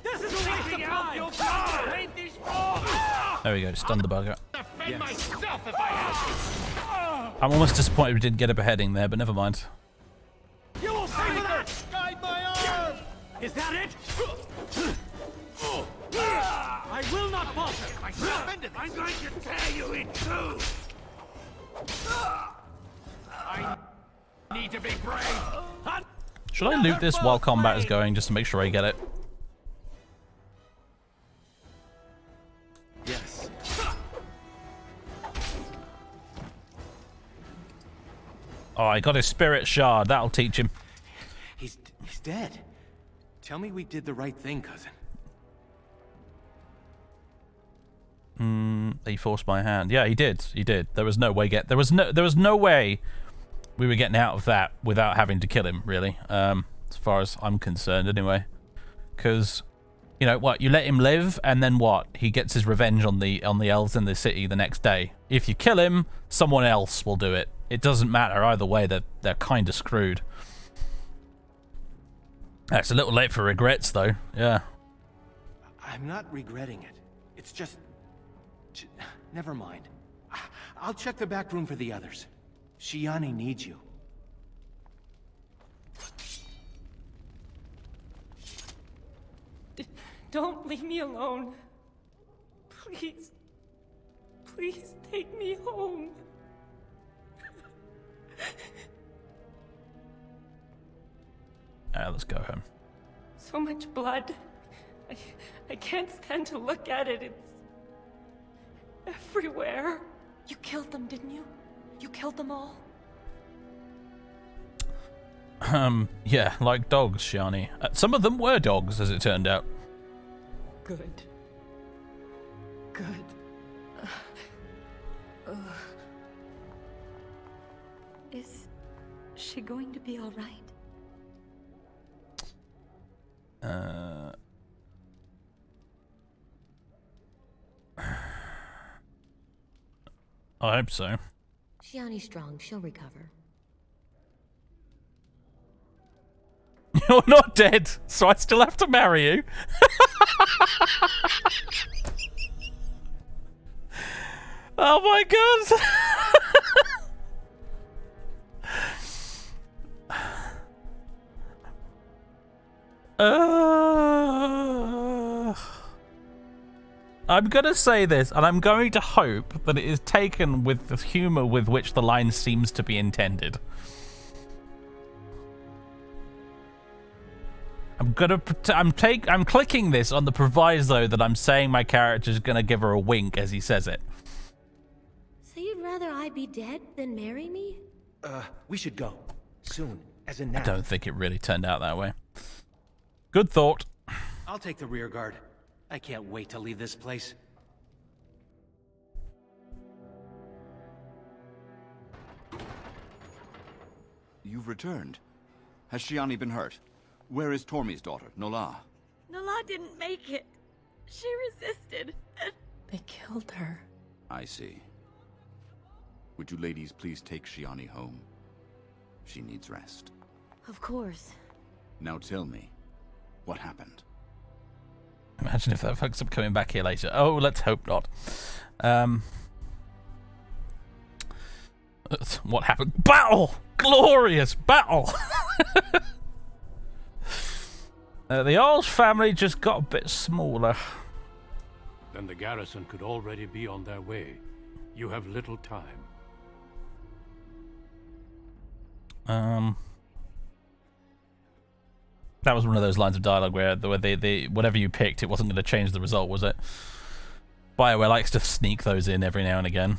This is a waste of time. There we go, stun the bugger. Defend myself if I have to. I'm almost disappointed we didn't get a beheading there, but never mind. You will pay for that. Guide my arm. Is that it? I will not falter. I'm going to tear you in two. I need to be brave. Should I loot this while combat is going, just to make sure I get it? Yes. Oh, I got his spirit shard. That'll teach him. He's dead. Tell me we did the right thing, cousin. He forced my hand. Yeah, he did. He did. There was no way there was no way we were getting out of that without having to kill him, really. As far as I'm concerned, anyway. Because, you know what? You let him live, and then what? He gets his revenge on the elves in the city the next day. If you kill him, someone else will do it. It doesn't matter either way. They're kind of screwed. It's a little late for regrets, though. Yeah. I'm not regretting it. It's just... Never mind. I'll check the back room for the others. Shiani needs you. Don't leave me alone. Please. Please take me home. Let's go home. So much blood. I can't stand to look at it. It's everywhere. You killed them, didn't you? You killed them all? Yeah, like dogs, Shani. Some of them were dogs, as it turned out. Good. Good. Is she going to be all right? I hope so. Shiani's strong. She'll recover. You're not dead, so I still have to marry you. Oh my god. I'm gonna say this, and I'm going to hope that it is taken with the humor with which the line seems to be intended. I'm clicking this on the proviso that I'm saying my character's gonna give her a wink as he says it. So you'd rather I be dead than marry me? We should go. Soon, as in now. I don't think it really turned out that way. Good thought. I'll take the rear guard. I can't wait to leave this place. You've returned. Has Shiani been hurt? Where is Tormi's daughter, Nola? Nola didn't make it. She resisted. They killed her. I see. Would you ladies please take Shiani home? She needs rest. Of course. Now tell me, what happened? Imagine if that fucks up coming back here later. Oh, let's hope not. What happened? Battle! Glorious battle! The Earl's family just got a bit smaller. Then the garrison could already be on their way. You have little time. That was one of those lines of dialogue where they whatever you picked, it wasn't going to change the result, was it? BioWare likes to sneak those in every now and again.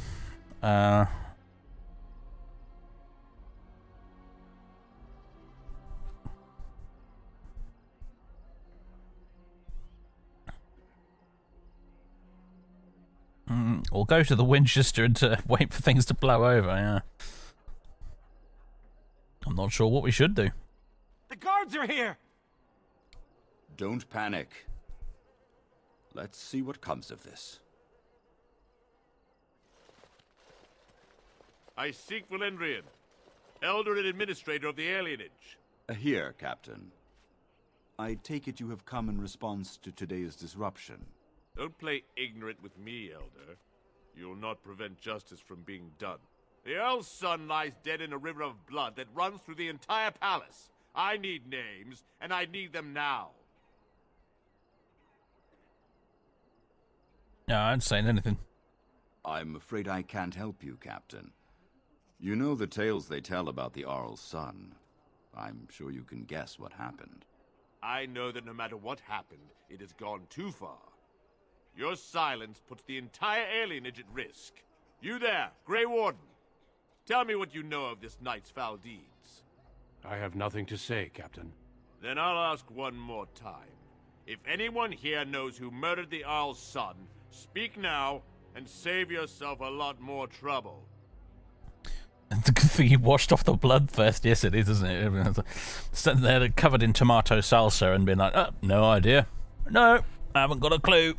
Or go to the Winchester and to wait for things to blow over, yeah. I'm not sure what we should do. The guards are here! Don't panic. Let's see what comes of this. I seek Valendrian, Elder and Administrator of the Alienage. Here, Captain. I take it you have come in response to today's disruption. Don't play ignorant with me, Elder. You'll not prevent justice from being done. The Earl's son lies dead in a river of blood that runs through the entire palace. I need names, and I need them now. No, I ain't saying anything. I'm afraid I can't help you, Captain. You know the tales they tell about the Earl's son. I'm sure you can guess what happened. I know that no matter what happened, it has gone too far. Your silence puts the entire alienage at risk. You there, Grey Warden. Tell me what you know of this night's foul deeds. I have nothing to say, Captain. Then I'll ask one more time. If anyone here knows who murdered the Earl's son, speak now and save yourself a lot more trouble. It's a good thing you washed off the blood first. Yes, it is, isn't it? Everyone's sitting there covered in tomato salsa and being like, oh, no idea. No, I haven't got a clue.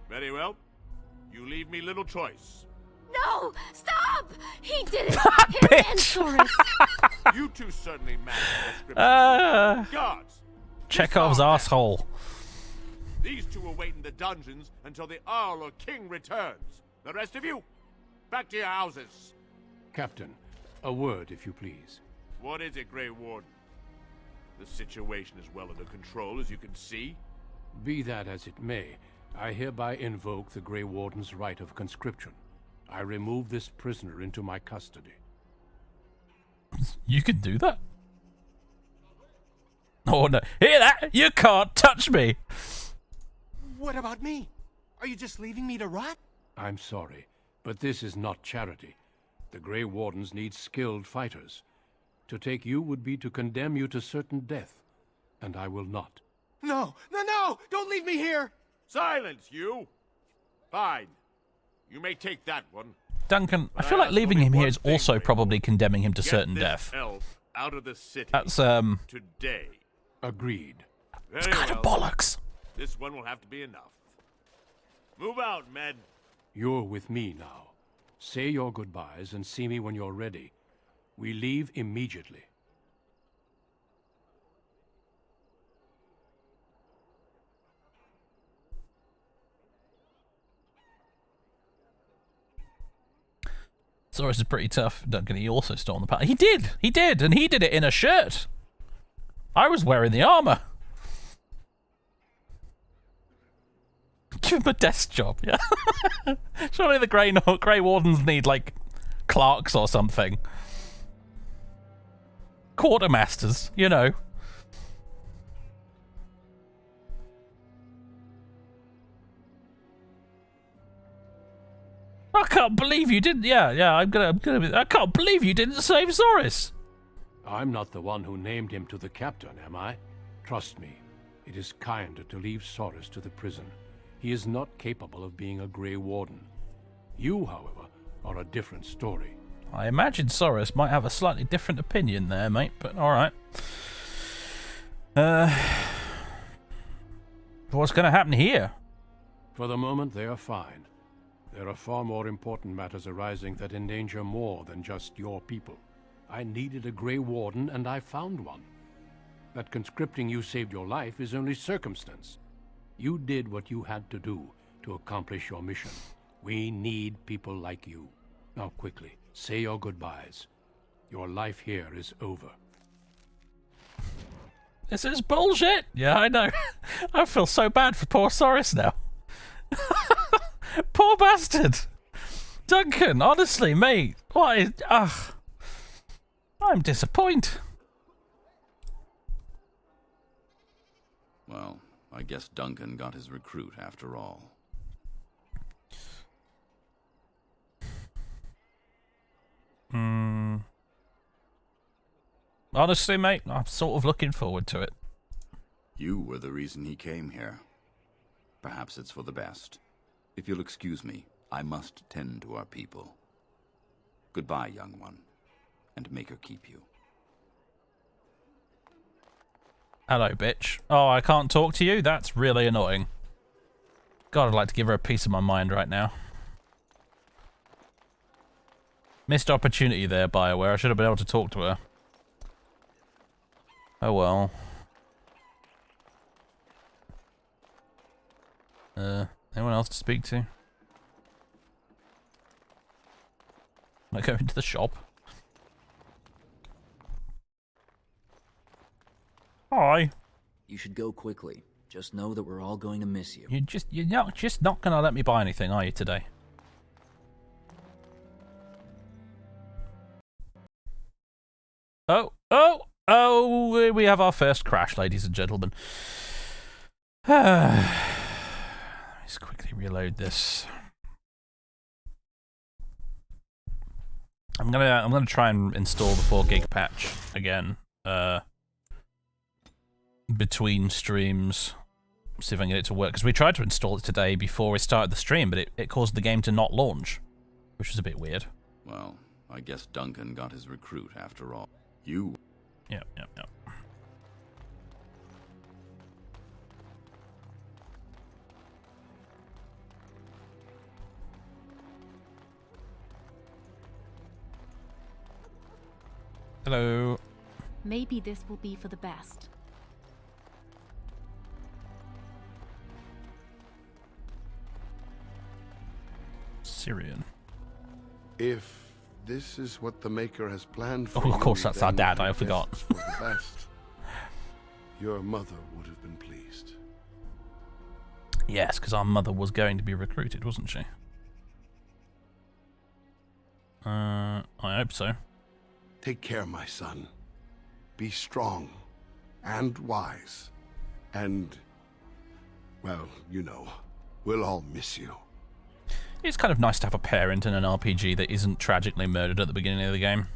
Very well. You leave me little choice. No! Stop! He did it! Bitch! You two certainly match their script. Guards! Chekhov's asshole. These two will wait in the dungeons until the Earl or King returns. The rest of you, back to your houses. Captain, a word, if you please. What is it, Grey Warden? The situation is well under control, as you can see. Be that as it may, I hereby invoke the Grey Warden's right of conscription. I remove this prisoner into my custody. You can do that? Oh no. Hear that? You can't touch me! What about me? Are you just leaving me to rot? I'm sorry, but this is not charity. The Grey Wardens need skilled fighters. To take you would be to condemn you to certain death, and I will not. No! Don't leave me here! Silence, you! Fine. You may take that one. Duncan, I feel like leaving him here is also probably condemning him to certain Get death. this elf out of the city. That's, today. Agreed. It's kind of bollocks. This one will have to be enough. Move out, men. You're with me now. Say your goodbyes and see me when you're ready. We leave immediately. Soros is pretty tough, Duncan. He also stole the power. He did, and he did it in a shirt. I was wearing the armor. Give him a desk job, yeah. Surely the Grey Wardens need, like, clerks or something. Quartermasters, you know. I can't believe you didn't. Yeah. I can't believe you didn't save Soros. I'm not the one who named him to the captain, am I? Trust me, it is kinder to leave Soros to the prison. He is not capable of being a Grey Warden. You, however, are a different story. I imagine Soros might have a slightly different opinion there, mate, but alright. What's going to happen here? For the moment, they are fine. There are far more important matters arising that endanger more than just your people. I needed a Grey Warden, and I found one. That conscripting you saved your life is only circumstance. You did what you had to do to accomplish your mission. We need people like you. Now quickly, say your goodbyes. Your life here is over. This is bullshit! Yeah, I know. I feel so bad for poor Soros now. Poor bastard! Duncan, honestly, mate, what is... Ugh. I'm disappointed. Well, I guess Duncan got his recruit after all. Honestly, mate, I'm sort of looking forward to it. You were the reason he came here. Perhaps it's for the best. If you'll excuse me, I must tend to our people. Goodbye, young one, and make her keep you. Hello, bitch. Oh, I can't talk to you? That's really annoying. God, I'd like to give her a piece of my mind right now. Missed opportunity there, BioWare. I should have been able to talk to her. Oh well. Anyone else to speak to? Can I go into the shop? Hi. You should go quickly. Just know that we're all going to miss you. You're not gonna let me buy anything, are you, today? Oh, we have our first crash, ladies and gentlemen. Let's quickly reload this. I'm gonna try and install the 4 gig patch again. Between streams. See if I can get it to work. Because we tried to install it today before we started the stream, but it caused the game to not launch. Which was a bit weird. Well, I guess Duncan got his recruit after all. You... Yep. Hello. Maybe this will be for the best. Syrian. If this is what the Maker has planned for Oh, of course, you, that's our then dad. I forgot. this is for the best. Your mother would have been pleased. Yes, because our mother was going to be recruited, wasn't she? I hope so. Take care, my son. Be strong and wise. And, well, you know, we'll all miss you. It's kind of nice to have a parent in an RPG that isn't tragically murdered at the beginning of the game.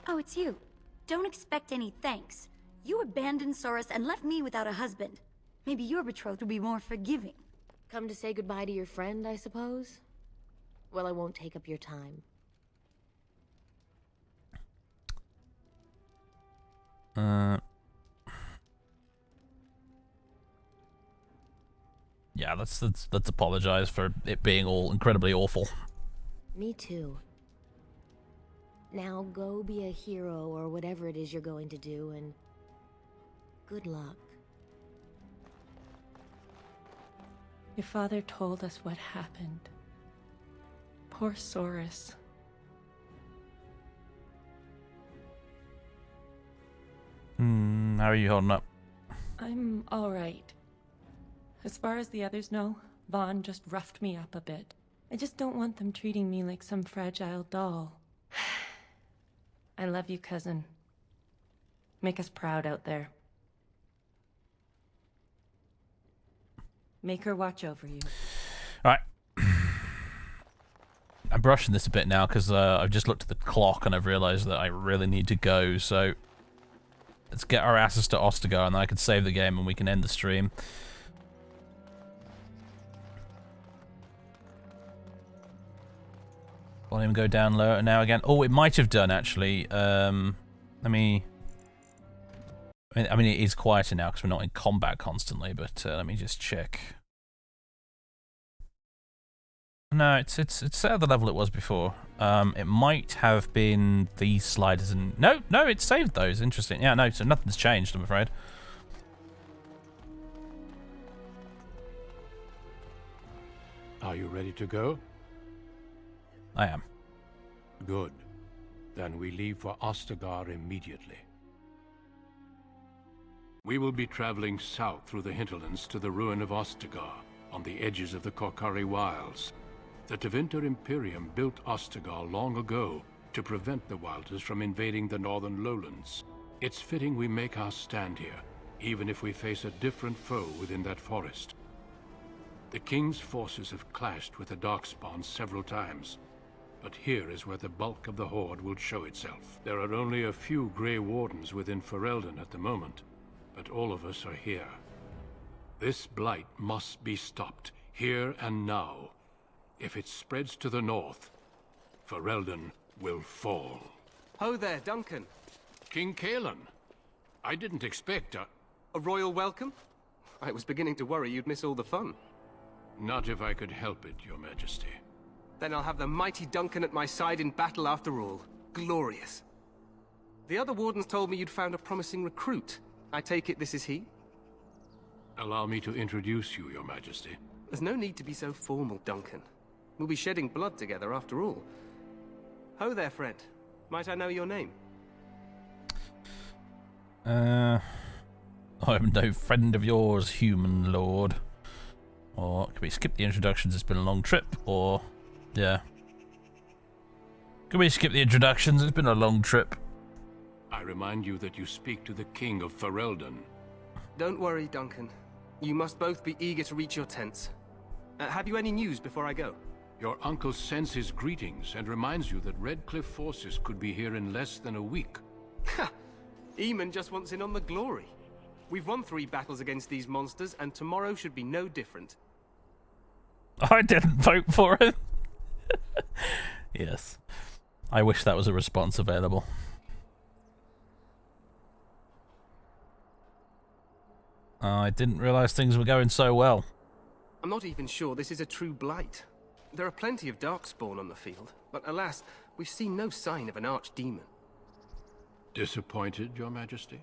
Oh, it's you. Don't expect any thanks. You abandoned Soros and left me without a husband. Maybe your betrothed will be more forgiving. Come to say goodbye to your friend, I suppose? Well, I won't take up your time. Yeah, let's apologize for it being all incredibly awful. Me too. Now go be a hero or whatever it is you're going to do, and good luck. Your father told us what happened. Poor Soros. How are you holding up? I'm all right. As far as the others know, Vaughn just roughed me up a bit. I just don't want them treating me like some fragile doll. I love you, cousin. Make us proud out there. Make her watch over you. Alright. I'm brushing this a bit now because I've just looked at the clock and I've realised that I really need to go, so let's get our asses to Ostagar and then I can save the game and we can end the stream. Volume go down lower now again. Oh, it might have done actually. Let me. I mean, it is quieter now because we're not in combat constantly. But let me just check. No, it's at the level it was before. It might have been these sliders and no, it saved those. Interesting. Yeah, no, so nothing's changed. I'm afraid. Are you ready to go? I am. Good. Then we leave for Ostagar immediately. We will be traveling south through the hinterlands to the ruin of Ostagar, on the edges of the Korkari Wilds. The Tevinter Imperium built Ostagar long ago to prevent the Wilders from invading the northern lowlands. It's fitting we make our stand here, even if we face a different foe within that forest. The King's forces have clashed with the Darkspawn several times, but here is where the bulk of the Horde will show itself. There are only a few Grey Wardens within Ferelden at the moment, but all of us are here. This blight must be stopped, here and now. If it spreads to the north, Ferelden will fall. Ho there, Duncan. King Kalen. I didn't expect a royal welcome? I was beginning to worry you'd miss all the fun. Not if I could help it, Your Majesty. Then I'll have the mighty Duncan at my side in battle after all. Glorious. The other wardens told me you'd found a promising recruit. I take it this is he? Allow me to introduce you, Your Majesty. There's no need to be so formal, Duncan. We'll be shedding blood together after all. Ho there, friend. Might I know your name? I'm no friend of yours, human lord. Or can we skip the introductions? It's been a long trip. Or, yeah. Can we skip the introductions? It's been a long trip. I remind you that you speak to the King of Ferelden. Don't worry, Duncan. You must both be eager to reach your tents. Have you any news before I go? Your uncle sends his greetings and reminds you that Redcliffe forces could be here in less than a week. Ha! Eamon just wants in on the glory. We've won 3 battles against these monsters, and tomorrow should be no different. I didn't vote for him. Yes. I wish that was a response available. I didn't realize things were going so well. I'm not even sure this is a true blight. There are plenty of Darkspawn on the field, but alas, we've seen no sign of an archdemon. Disappointed, Your Majesty?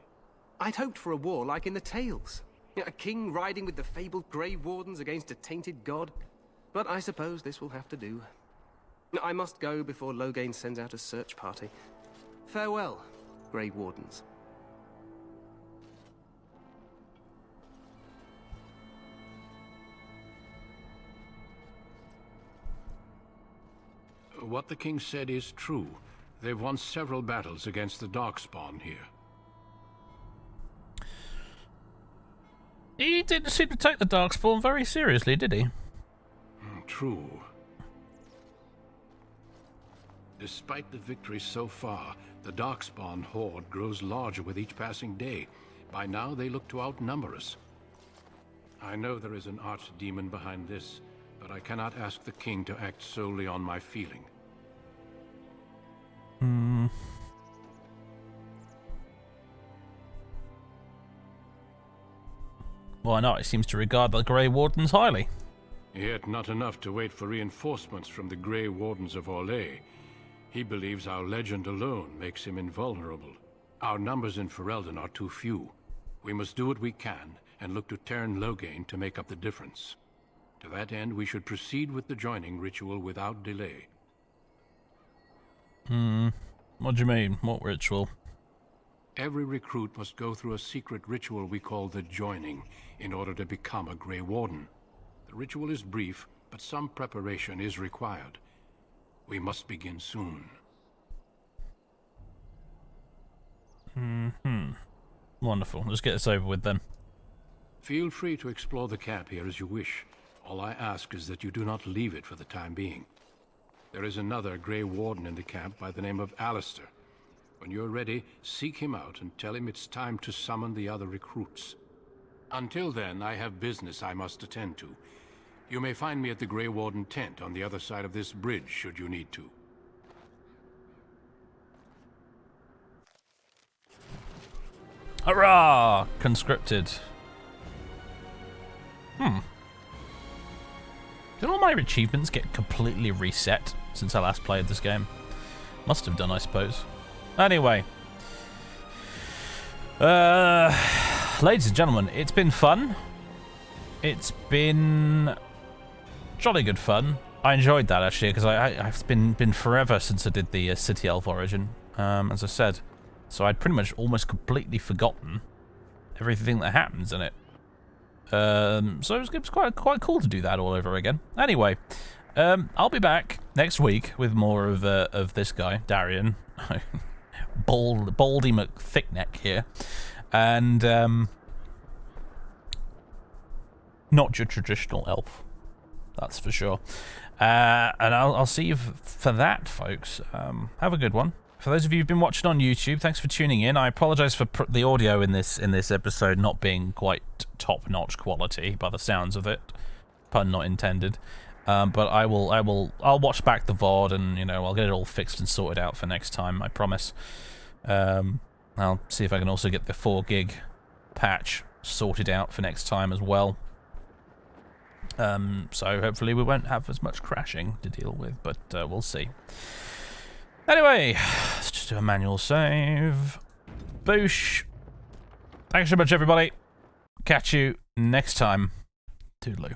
I'd hoped for a war like in the tales. A king riding with the fabled Grey Wardens against a tainted god. But I suppose this will have to do. I must go before Loghain sends out a search party. Farewell, Grey Wardens. What the king said is true. They've won several battles against the Darkspawn here. He didn't seem to take the Darkspawn very seriously, did he? True. Despite the victory so far, the Darkspawn horde grows larger with each passing day. By now, they look to outnumber us. I know there is an archdemon behind this, but I cannot ask the king to act solely on my feeling. Why not? He seems to regard the Grey Wardens highly. Yet not enough to wait for reinforcements from the Grey Wardens of Orlais. He believes our legend alone makes him invulnerable. Our numbers in Ferelden are too few. We must do what we can and look to Teyrn Loghain to make up the difference. To that end, we should proceed with the joining ritual without delay. What do you mean? What ritual? Every recruit must go through a secret ritual we call the joining in order to become a Grey Warden. The ritual is brief, but some preparation is required. We must begin soon. Wonderful. Let's get this over with then. Feel free to explore the camp here as you wish. All I ask is that you do not leave it for the time being. There is another Grey Warden in the camp by the name of Alistair. When you're ready, seek him out and tell him it's time to summon the other recruits. Until then, I have business I must attend to. You may find me at the Grey Warden tent on the other side of this bridge, should you need to. Hurrah! Conscripted. Did all my achievements get completely reset since I last played this game? Must have done, I suppose. Anyway. Ladies and gentlemen, it's been fun. It's been jolly good fun. I enjoyed that, actually, because I've been forever since I did the City Elf Origin, as I said. So I'd pretty much almost completely forgotten everything that happens in it. So it was quite cool to do that all over again. Anyway, I'll be back next week with more of this guy, Darian. Baldy McThickneck here. And not your traditional elf, that's for sure. And I'll see you for that, folks. Have a good one. For those of you who've been watching on YouTube, thanks for tuning in. I apologise for the audio in this episode not being quite top-notch quality, by the sounds of it. Pun not intended. But I'll watch back the VOD and I'll get it all fixed and sorted out for next time. I promise. I'll see if I can also get the 4 gig patch sorted out for next time as well. So hopefully we won't have as much crashing to deal with, but we'll see. Anyway, let's just do a manual save. Boosh. Thanks so much, everybody. Catch you next time. Toodaloo.